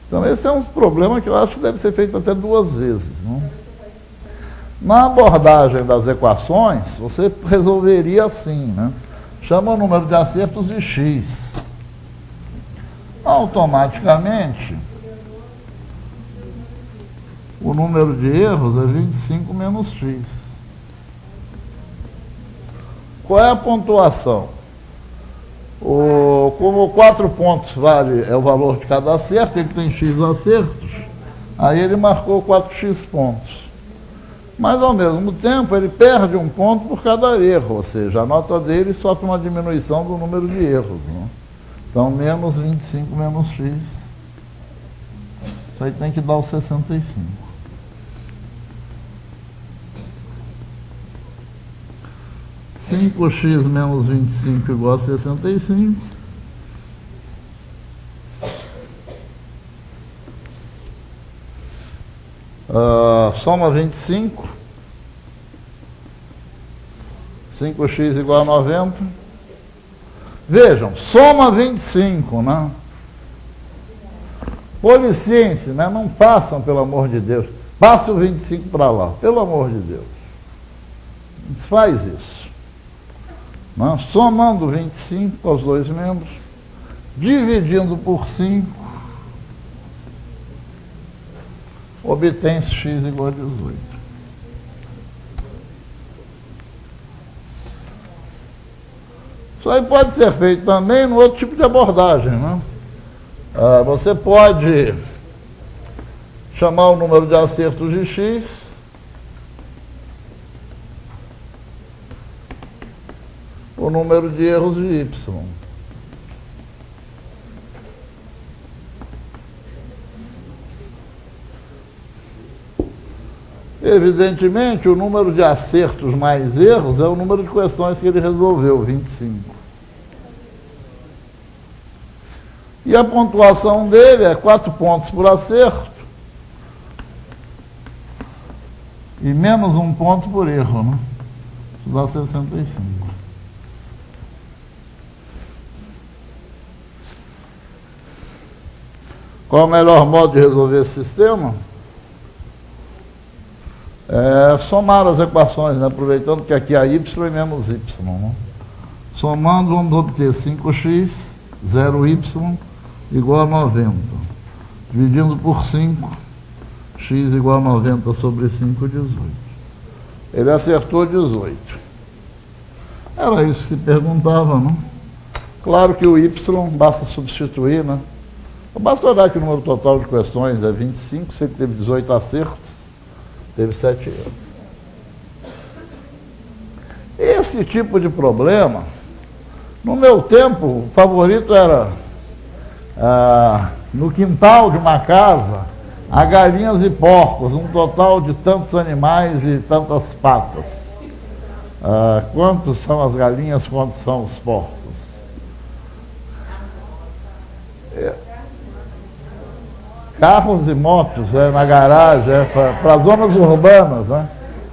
Então esse é um problema que eu acho que deve ser feito até 2 vezes. Não? Na abordagem das equações, você resolveria assim, né? Chama o número de acertos de x. Automaticamente, o número de erros é 25 menos x. Qual é a pontuação? Como 4 pontos é o valor de cada acerto, ele tem x acertos, aí ele marcou 4x pontos. Mas, ao mesmo tempo, ele perde 1 ponto por cada erro, ou seja, a nota dele sofre uma diminuição do número de erros. Né? Então, menos 25 menos x. Isso aí tem que dar o 65. Cinco x menos 25 igual a 65. Soma 25. 5x igual a 90. Vejam, soma 25, né? Policiência, né? Não passam, pelo amor de Deus. Passa o 25 para lá, pelo amor de Deus. Faz isso. Né? Somando 25 aos 2 membros, dividindo por 5, obtém-se x igual a 18. Isso aí pode ser feito também no outro tipo de abordagem, né? Você pode chamar o número de acertos de x o número de erros de y. Evidentemente, o número de acertos mais erros é o número de questões que ele resolveu, 25. E a pontuação dele é 4 pontos por acerto e menos 1 ponto por erro, né? Isso dá 65. Qual é o melhor modo de resolver esse sistema? Somar as equações, né? Aproveitando que aqui há y e menos y. Né? Somando, vamos obter 5x, 0y, igual a 90. Dividindo por 5, x igual a 90 sobre 5, 18. Ele acertou 18. Era isso que se perguntava, não? Claro que o y basta substituir, né? Basta olhar que o número total de questões é 25, se ele teve 18 acertos, teve 7 erros. Esse tipo de problema, no meu tempo, o favorito era no quintal de uma casa, há galinhas e porcos, um total de tantos animais e tantas patas. Quantos são as galinhas, quantos são os porcos? Carros e motos na garagem, para zonas urbanas, né?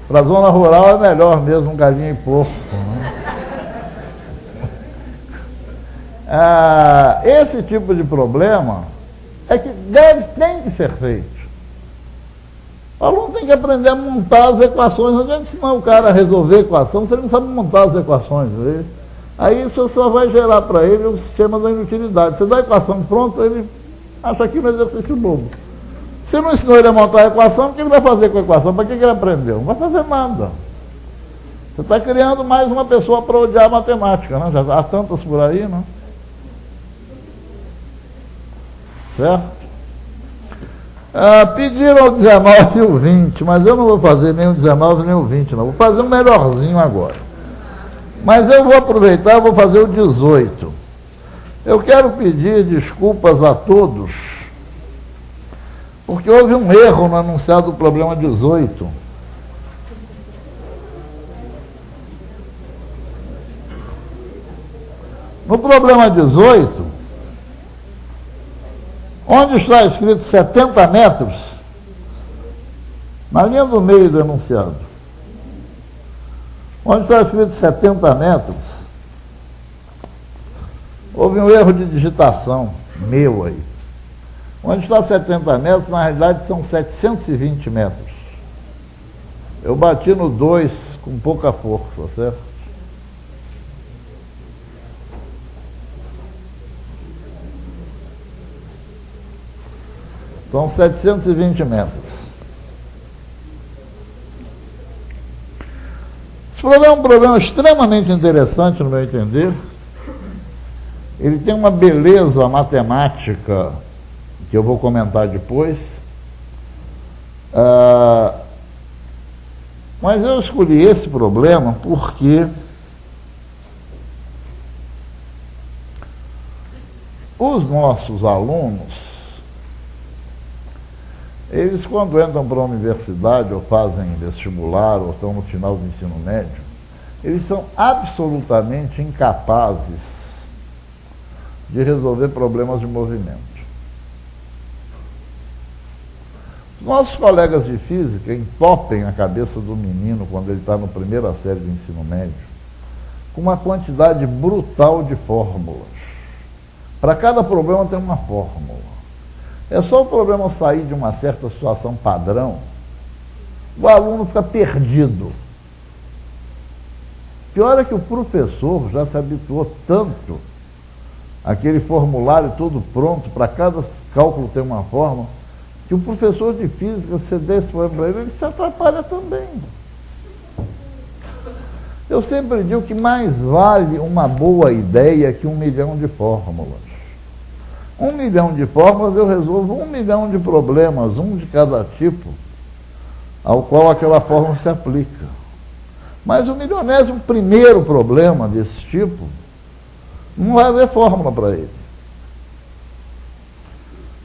Para a zona rural é melhor mesmo galinha e porco. Né? Esse tipo de problema é que tem que ser feito. O aluno tem que aprender a montar as equações. Não adianta ensinar o cara a resolver a equação se ele não sabe montar as equações. Aí isso só vai gerar para ele o sistema da inutilidade. Você dá a equação pronta, ele acha aquilo um exercício bobo. Você não ensinou ele a montar a equação, o que ele vai fazer com a equação? Para que ele aprendeu? Não vai fazer nada. Você está criando mais uma pessoa para odiar a matemática, né? Já há tantas por aí, né? Certo? Pediram o 19 e o 20, mas eu não vou fazer nem o 19 nem o 20, não. Vou fazer um melhorzinho agora. Mas eu vou aproveitar e vou fazer o 18. Eu quero pedir desculpas a todos, porque houve um erro no enunciado do problema 18. No problema 18, onde está escrito 70 metros, na linha do meio do enunciado, onde está escrito 70 metros, houve um erro de digitação meu aí. Onde está 70 metros, na realidade são 720 metros. Eu bati no 2 com pouca força, certo? São 720 metros. Esse problema é um problema extremamente interessante, no meu entender. Ele tem uma beleza matemática que eu vou comentar depois. Mas eu escolhi esse problema porque os nossos alunos, eles quando entram para a universidade ou fazem vestibular ou estão no final do ensino médio, eles são absolutamente incapazes de resolver problemas de movimento. Os nossos colegas de física entopem a cabeça do menino quando ele está na primeira série do ensino médio com uma quantidade brutal de fórmulas. Para cada problema tem uma fórmula. É só o problema sair de uma certa situação padrão, o aluno fica perdido. Pior é que o professor já se habituou tanto àquele formulário todo pronto, para cada cálculo tem uma fórmula, que o professor de física, se você der esse problema para ele se atrapalha também. Eu sempre digo que mais vale uma boa ideia que 1 milhão de fórmulas. 1 milhão de fórmulas eu resolvo 1 milhão de problemas, um de cada tipo, ao qual aquela fórmula se aplica. Mas o 1.000.000º problema desse tipo não vai haver fórmula para ele.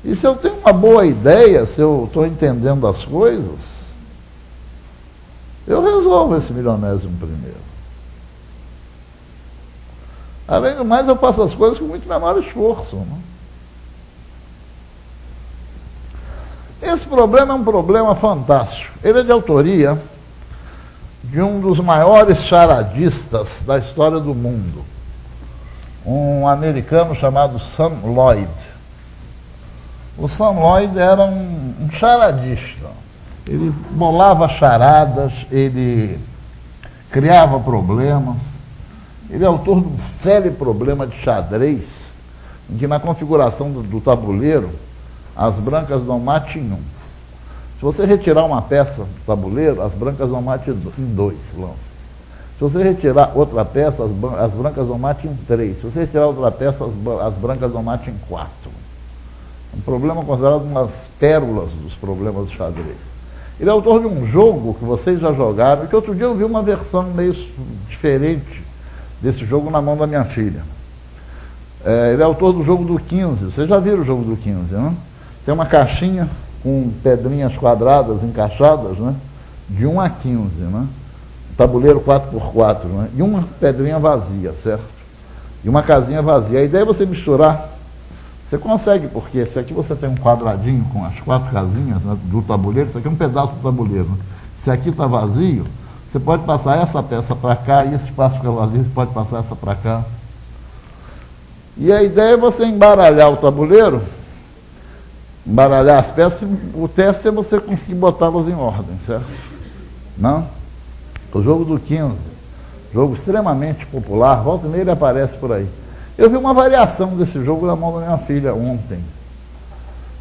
E se eu tenho uma boa ideia, se eu estou entendendo as coisas, eu resolvo esse 1.000.000º. Além do mais, eu faço as coisas com muito menor esforço. Né? Esse problema é um problema fantástico. Ele é de autoria de um dos maiores charadistas da história do mundo, um americano chamado Sam Loyd. O Sam Loyd era um charadista. Ele bolava charadas, ele criava problemas. Ele é autor de um sério problema de xadrez, em que na configuração do tabuleiro, as brancas não matem em um. Se você retirar uma peça do tabuleiro, as brancas não matem em 2 lances. Se você retirar outra peça, as brancas não matem em 3. Se você retirar outra peça, as brancas não matem em 4. Um problema considerado uma das pérolas dos problemas do xadrez. Ele é autor de um jogo que vocês já jogaram, que outro dia eu vi uma versão meio diferente desse jogo na mão da minha filha. Ele é autor do jogo do 15. Vocês já viram o jogo do 15, né? Tem uma caixinha com pedrinhas quadradas encaixadas, né? De 1 a 15, né? Tabuleiro 4x4, né? E uma pedrinha vazia, certo? E uma casinha vazia. A ideia é você misturar. Você consegue, porque se aqui você tem um quadradinho com as 4 casinhas, né, do tabuleiro, isso aqui é um pedaço do tabuleiro. Né? Se aqui está vazio, você pode passar essa peça para cá, e esse espaço fica vazio, você pode passar essa para cá. E a ideia é você embaralhar o tabuleiro, embaralhar as peças, o teste é você conseguir botá-las em ordem, certo? Não? O jogo do 15, jogo extremamente popular, volta e meia ele aparece por aí. Eu vi uma variação desse jogo na mão da minha filha ontem.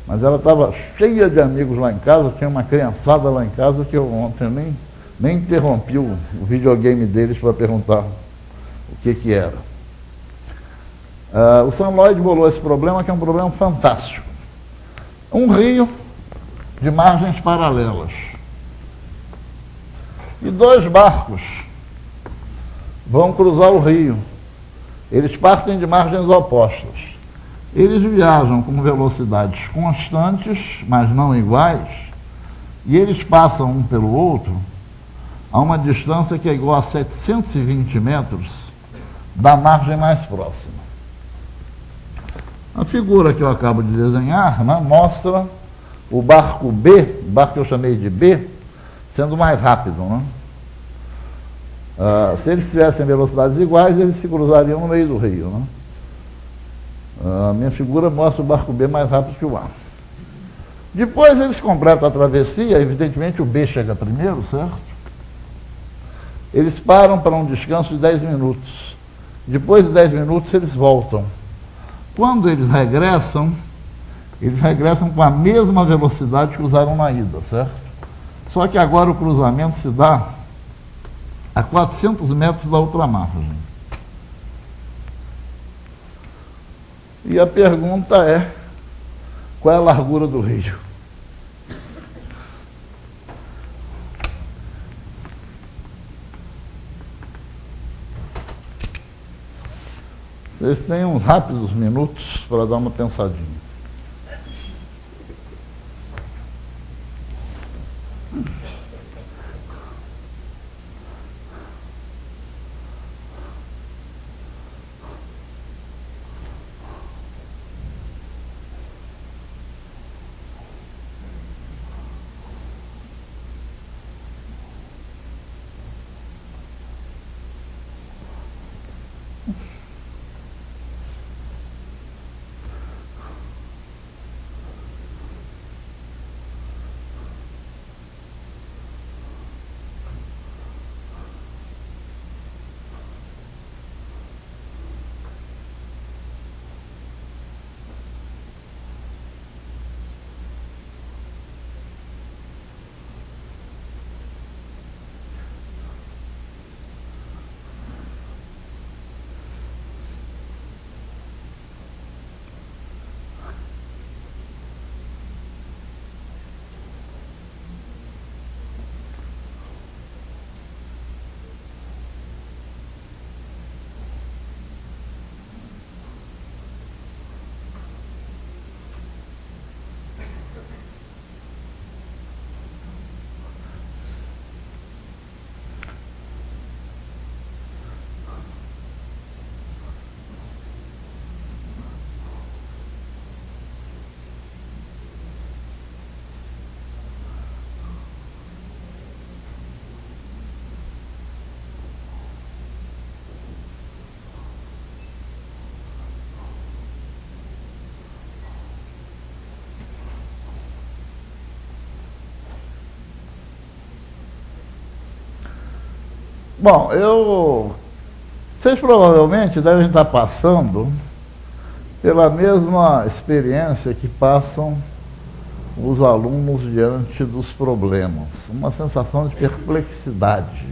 Mas ela estava cheia de amigos lá em casa, tinha uma criançada lá em casa que eu ontem nem interrompi o videogame deles para perguntar o que era. O Sam Loyd bolou esse problema, que é um problema fantástico. Um rio de margens paralelas. E 2 barcos vão cruzar o rio. Eles partem de margens opostas. Eles viajam com velocidades constantes, mas não iguais, e eles passam um pelo outro a uma distância que é igual a 720 metros da margem mais próxima. A figura que eu acabo de desenhar, né, mostra o barco B, o barco que eu chamei de B, sendo mais rápido, né? Se eles tivessem velocidades iguais, eles se cruzariam no meio do rio. Né? A minha figura mostra o barco B mais rápido que o A. Depois eles completam a travessia, evidentemente o B chega primeiro, certo? Eles param para um descanso de 10 minutos. Depois de 10 minutos eles voltam. Quando eles regressam com a mesma velocidade que usaram na ida, certo? Só que agora o cruzamento se dá a 400 metros da outra margem. E a pergunta é, qual é a largura do rio? Vocês têm uns rápidos minutos para dar uma pensadinha. Bom, vocês provavelmente devem estar passando pela mesma experiência que passam os alunos diante dos problemas, uma sensação de perplexidade.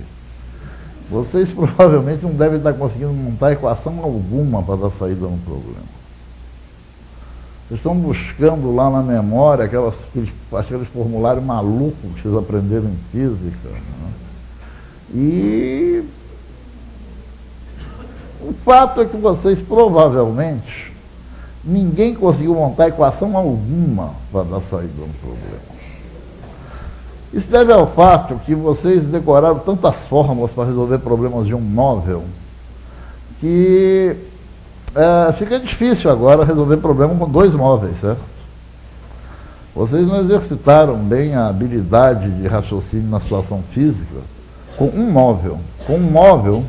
Vocês provavelmente não devem estar conseguindo montar equação alguma para dar saída no problema. Vocês estão buscando lá na memória aqueles formulários malucos que vocês aprenderam em física, né? E o fato é que vocês provavelmente ninguém conseguiu montar equação alguma para dar saída no problema. Isso deve ao fato que vocês decoraram tantas fórmulas para resolver problemas de um móvel que fica difícil agora resolver problema com dois móveis, certo? Vocês não exercitaram bem a habilidade de raciocínio na situação física com um móvel. Com um móvel,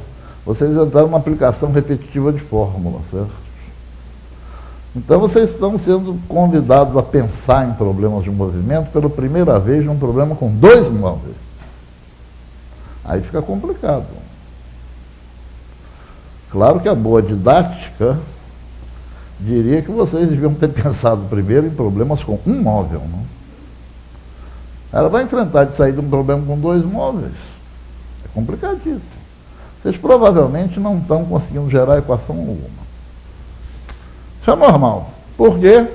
vocês entraram numa aplicação repetitiva de fórmula, certo? Então vocês estão sendo convidados a pensar em problemas de movimento pela primeira vez num problema com dois móveis. Aí fica complicado. Claro que a boa didática diria que vocês deviam ter pensado primeiro em problemas com um móvel, não? Ela vai enfrentar de sair de um problema com dois móveis. É complicadíssimo. Vocês provavelmente não estão conseguindo gerar equação alguma. Isso é normal. Por quê?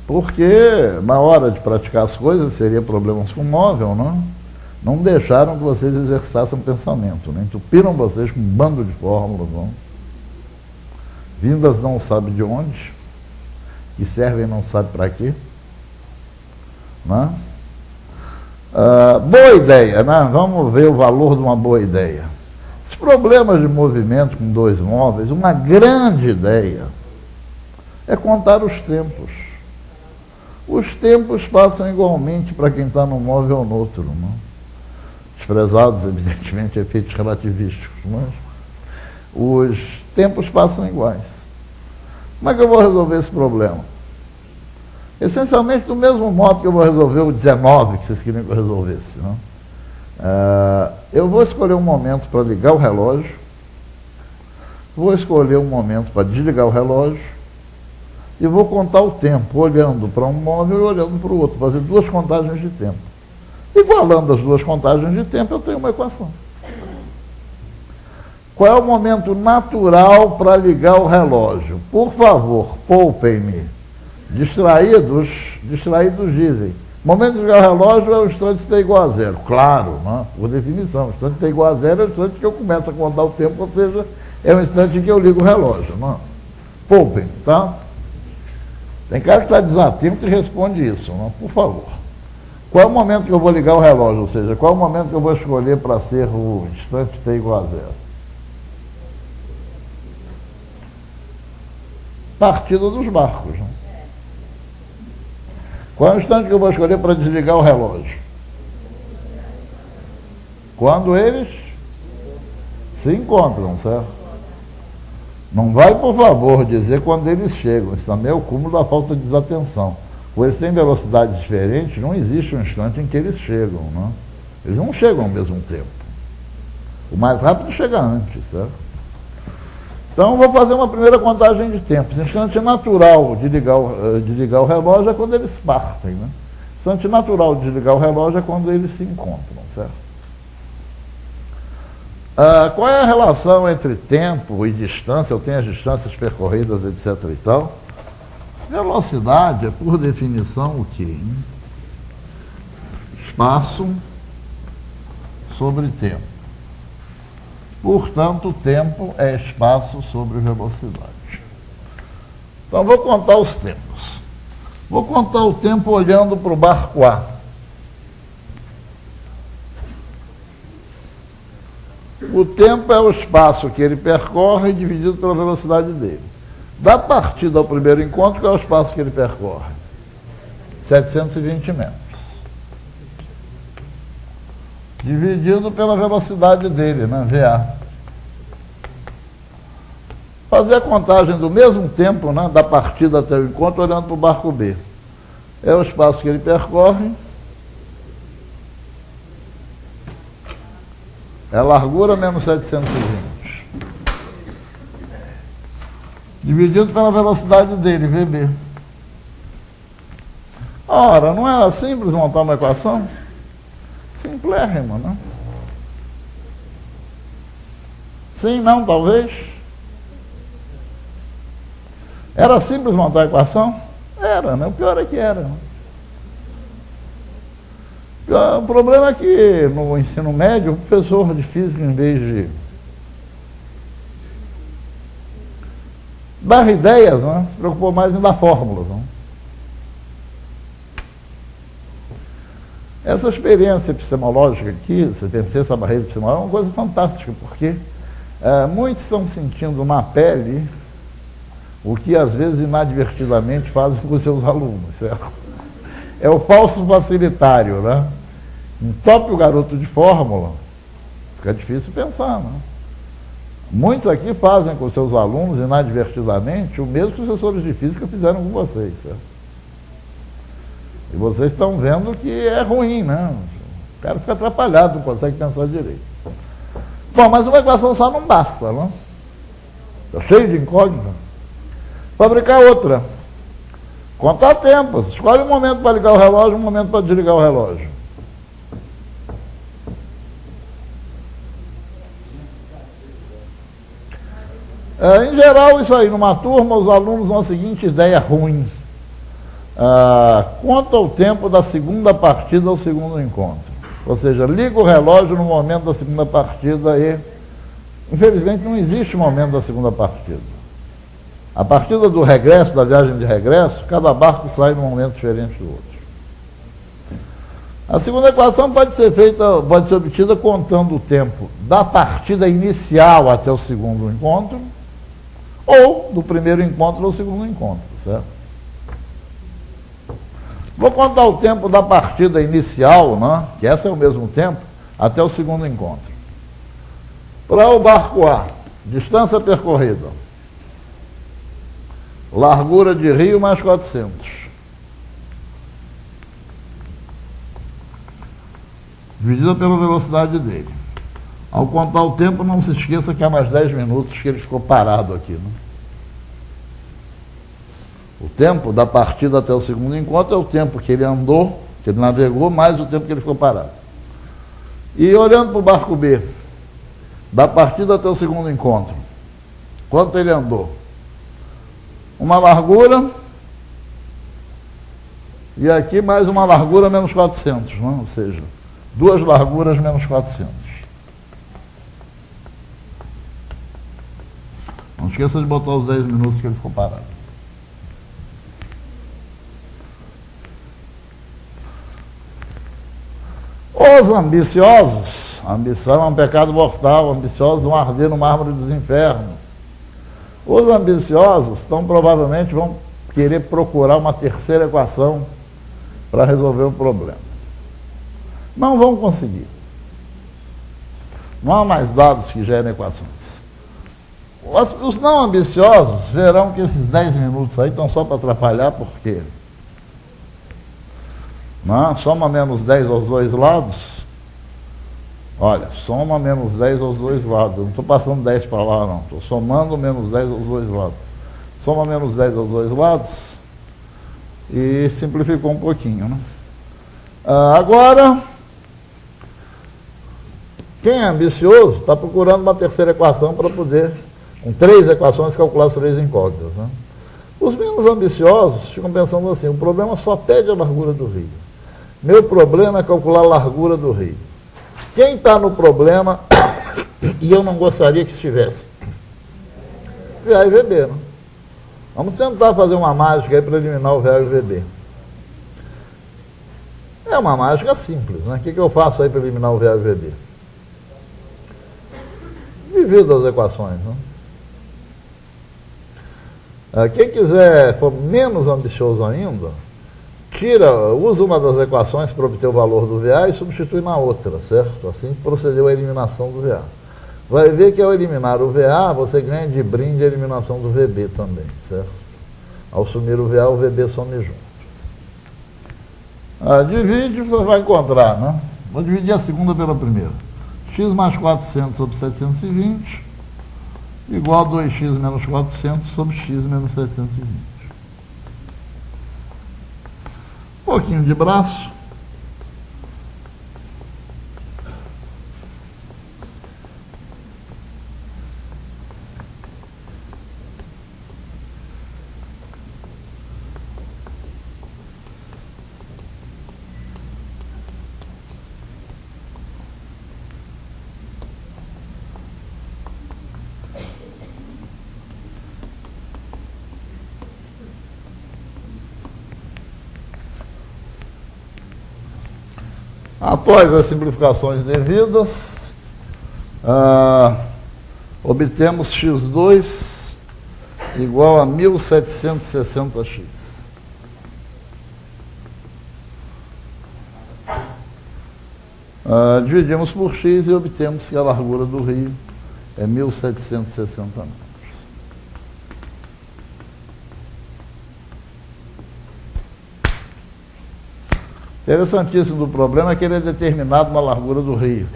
Porque na hora de praticar as coisas, seria problemas com móvel, não? Não deixaram que vocês exercitassem o pensamento, né? Entupiram vocês com um bando de fórmulas, não? Vindas não sabe de onde, que servem não sabe para quê. Né? Boa ideia, né? Vamos ver o valor de uma boa ideia. Os problemas de movimento com dois móveis, uma grande ideia é contar os tempos. Os tempos passam igualmente para quem está num móvel ou no outro, não? Desprezados, evidentemente, efeitos relativísticos, mas os tempos passam iguais. Como é que eu vou resolver esse problema? Essencialmente do mesmo modo que eu vou resolver o 19 que vocês queriam que eu resolvesse, não? Eu vou escolher um momento para ligar o relógio, vou escolher um momento para desligar o relógio e vou contar o tempo, olhando para um móvel e olhando para o outro, fazer duas contagens de tempo. Igualando as duas contagens de tempo, eu tenho uma equação. Qual é o momento natural para ligar o relógio? Por favor, poupem-me. Distraídos dizem. O momento de ligar o relógio é o instante t igual a zero. Claro, né? Por definição, o instante t igual a zero é o instante que eu começo a contar o tempo, ou seja, é o instante em que eu ligo o relógio. Né? Poupem, tá? Tem cara que está desatento e responde isso, né? Por favor. Qual é o momento que eu vou ligar o relógio? Ou seja, qual é o momento que eu vou escolher para ser o instante t igual a zero? Partida dos barcos. Né? Qual é o instante que eu vou escolher para desligar o relógio? Quando eles se encontram, certo? Não vai, por favor, dizer quando eles chegam. Isso também é o cúmulo da falta de desatenção. Pois sem velocidades diferentes, não existe um instante em que eles chegam, né? Eles não chegam ao mesmo tempo. O mais rápido chega antes, certo? Então, vou fazer uma primeira contagem de tempos. Instante natural de ligar o relógio é quando eles partem, né? Instante natural de ligar o relógio é quando eles se encontram, certo? Qual é a relação entre tempo e distância? Eu tenho as distâncias percorridas, etc. e tal. Velocidade é, por definição, o quê? Espaço sobre tempo. Portanto, tempo é espaço sobre velocidade. Então, vou contar os tempos. Vou contar o tempo olhando para o barco A. O tempo é o espaço que ele percorre dividido pela velocidade dele. Da partida ao primeiro encontro, qual é o espaço que ele percorre? 720 metros. Dividido pela velocidade dele, né? VA. Fazer a contagem do mesmo tempo, né? Da partida até o encontro, olhando para o barco B. É o espaço que ele percorre, É largura menos 720. Dividido pela velocidade dele, VB. Ora, não era simples montar uma equação? Simplérrima, né? Sim, não, talvez? Era simples montar a equação? Era, né? O pior é que era. O problema é que no ensino médio, o professor de física, em vez de dar ideias, né, se preocupou mais em dar fórmulas. Né? Essa experiência epistemológica aqui, você vencer essa barreira epistemológica, é uma coisa fantástica, porque muitos estão sentindo na pele o que às vezes inadvertidamente fazem com os seus alunos, certo? É o falso facilitário, né? Entope o garoto de fórmula, fica difícil pensar, né? Muitos aqui fazem com os seus alunos, inadvertidamente, o mesmo que os professores de física fizeram com vocês, certo? E vocês estão vendo que é ruim, né? O cara fica atrapalhado, não consegue pensar direito. Bom, mas uma equação só não basta, né? Está cheio de incógnitas. Fabricar outra. Contar tempos. Escolhe um momento para ligar o relógio, um momento para desligar o relógio. Em geral, isso aí, numa turma, os alunos dão a seguinte ideia ruim. Conta o tempo da segunda partida ao segundo encontro. Ou seja, liga o relógio no momento da segunda partida e, infelizmente, não existe momento da segunda partida. A partida do regresso, da viagem de regresso, cada barco sai num momento diferente do outro. A segunda equação pode ser obtida contando o tempo da partida inicial até o segundo encontro, ou do primeiro encontro ao segundo encontro, certo? Vou contar o tempo da partida inicial, né, que essa é o mesmo tempo, até o segundo encontro. Para o barco A, distância percorrida. Largura de rio mais 400. Dividida pela velocidade dele. Ao contar o tempo, não se esqueça que há mais 10 minutos que ele ficou parado aqui. Né? O tempo da partida até o segundo encontro é o tempo que ele andou, que ele navegou, mais o tempo que ele ficou parado. E olhando para o barco B, da partida até o segundo encontro, quanto ele andou? Uma largura, e aqui mais uma largura menos 400, né? Ou seja, duas larguras menos 400. Não esqueça de botar os 10 minutos que ele ficou parado. Os ambiciosos, a ambição é um pecado mortal, ambiciosos vão arder no mármore dos infernos. Os ambiciosos provavelmente vão querer procurar uma terceira equação para resolver o problema. Não vão conseguir. Não há mais dados que gerem equações. Os não ambiciosos verão que esses 10 minutos aí estão só para atrapalhar, por quê? Não, soma menos 10 aos dois lados. Olha, soma menos 10 aos dois lados. Eu não estou passando 10 para lá, não. Estou somando menos 10 aos dois lados. Soma menos 10 aos dois lados e simplificou um pouquinho, né? Agora, quem é ambicioso está procurando uma terceira equação para poder, com 3 equações, calcular as 3 incógnitas, né? Os menos ambiciosos ficam pensando assim, o problema só pede a largura do rio. Meu problema é calcular a largura do rio. Quem está no problema, e eu não gostaria que estivesse? VA e VB, né? Vamos tentar fazer uma mágica aí para eliminar o VA e o VB. É uma mágica simples, né? O que eu faço aí para eliminar o VA e o VB? Divido as equações, né? Quem quiser for menos ambicioso ainda, usa uma das equações para obter o valor do VA e substitui na outra, certo? Assim procedeu a eliminação do VA. Vai ver que ao eliminar o VA, você ganha de brinde a eliminação do VB também, certo? Ao sumir o VA, o VB some junto. Divide, você vai encontrar, né? Vou dividir a segunda pela primeira. x mais 400 sobre 720 igual a 2x menos 400 sobre x menos 720. Um pouquinho de braço. Após as simplificações devidas, obtemos x2 igual a 1760x. Dividimos por x e obtemos que a largura do rio é 1760 metros. Interessantíssimo do problema é que ele é determinado na largura do rio,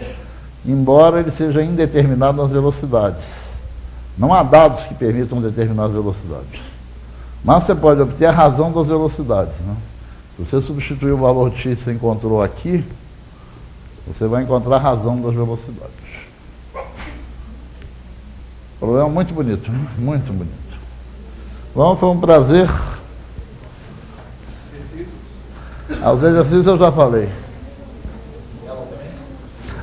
embora ele seja indeterminado nas velocidades. Não há dados que permitam determinar as velocidades. Mas você pode obter a razão das velocidades, né? Se você substituir o valor de x que você encontrou aqui, você vai encontrar a razão das velocidades. Problema muito bonito, né? Muito bonito. Bom, foi um prazer. Aos exercícios eu já falei.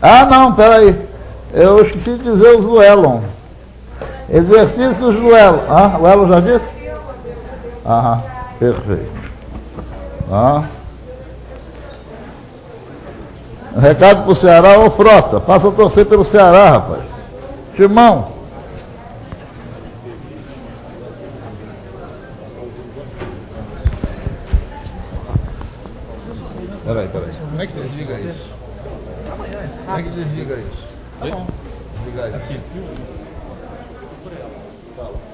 Ah, não, peraí. Eu esqueci de dizer os do Elon. Exercícios do Elon. Ah, o Elon já disse? Ah, perfeito. Recado para o Ceará, ô Frota. Passa a torcer pelo Ceará, rapaz. Timão. Peraí. Como é que desliga isso? Como é que desliga isso? Tá bom. Desliga isso. Aqui. Fala.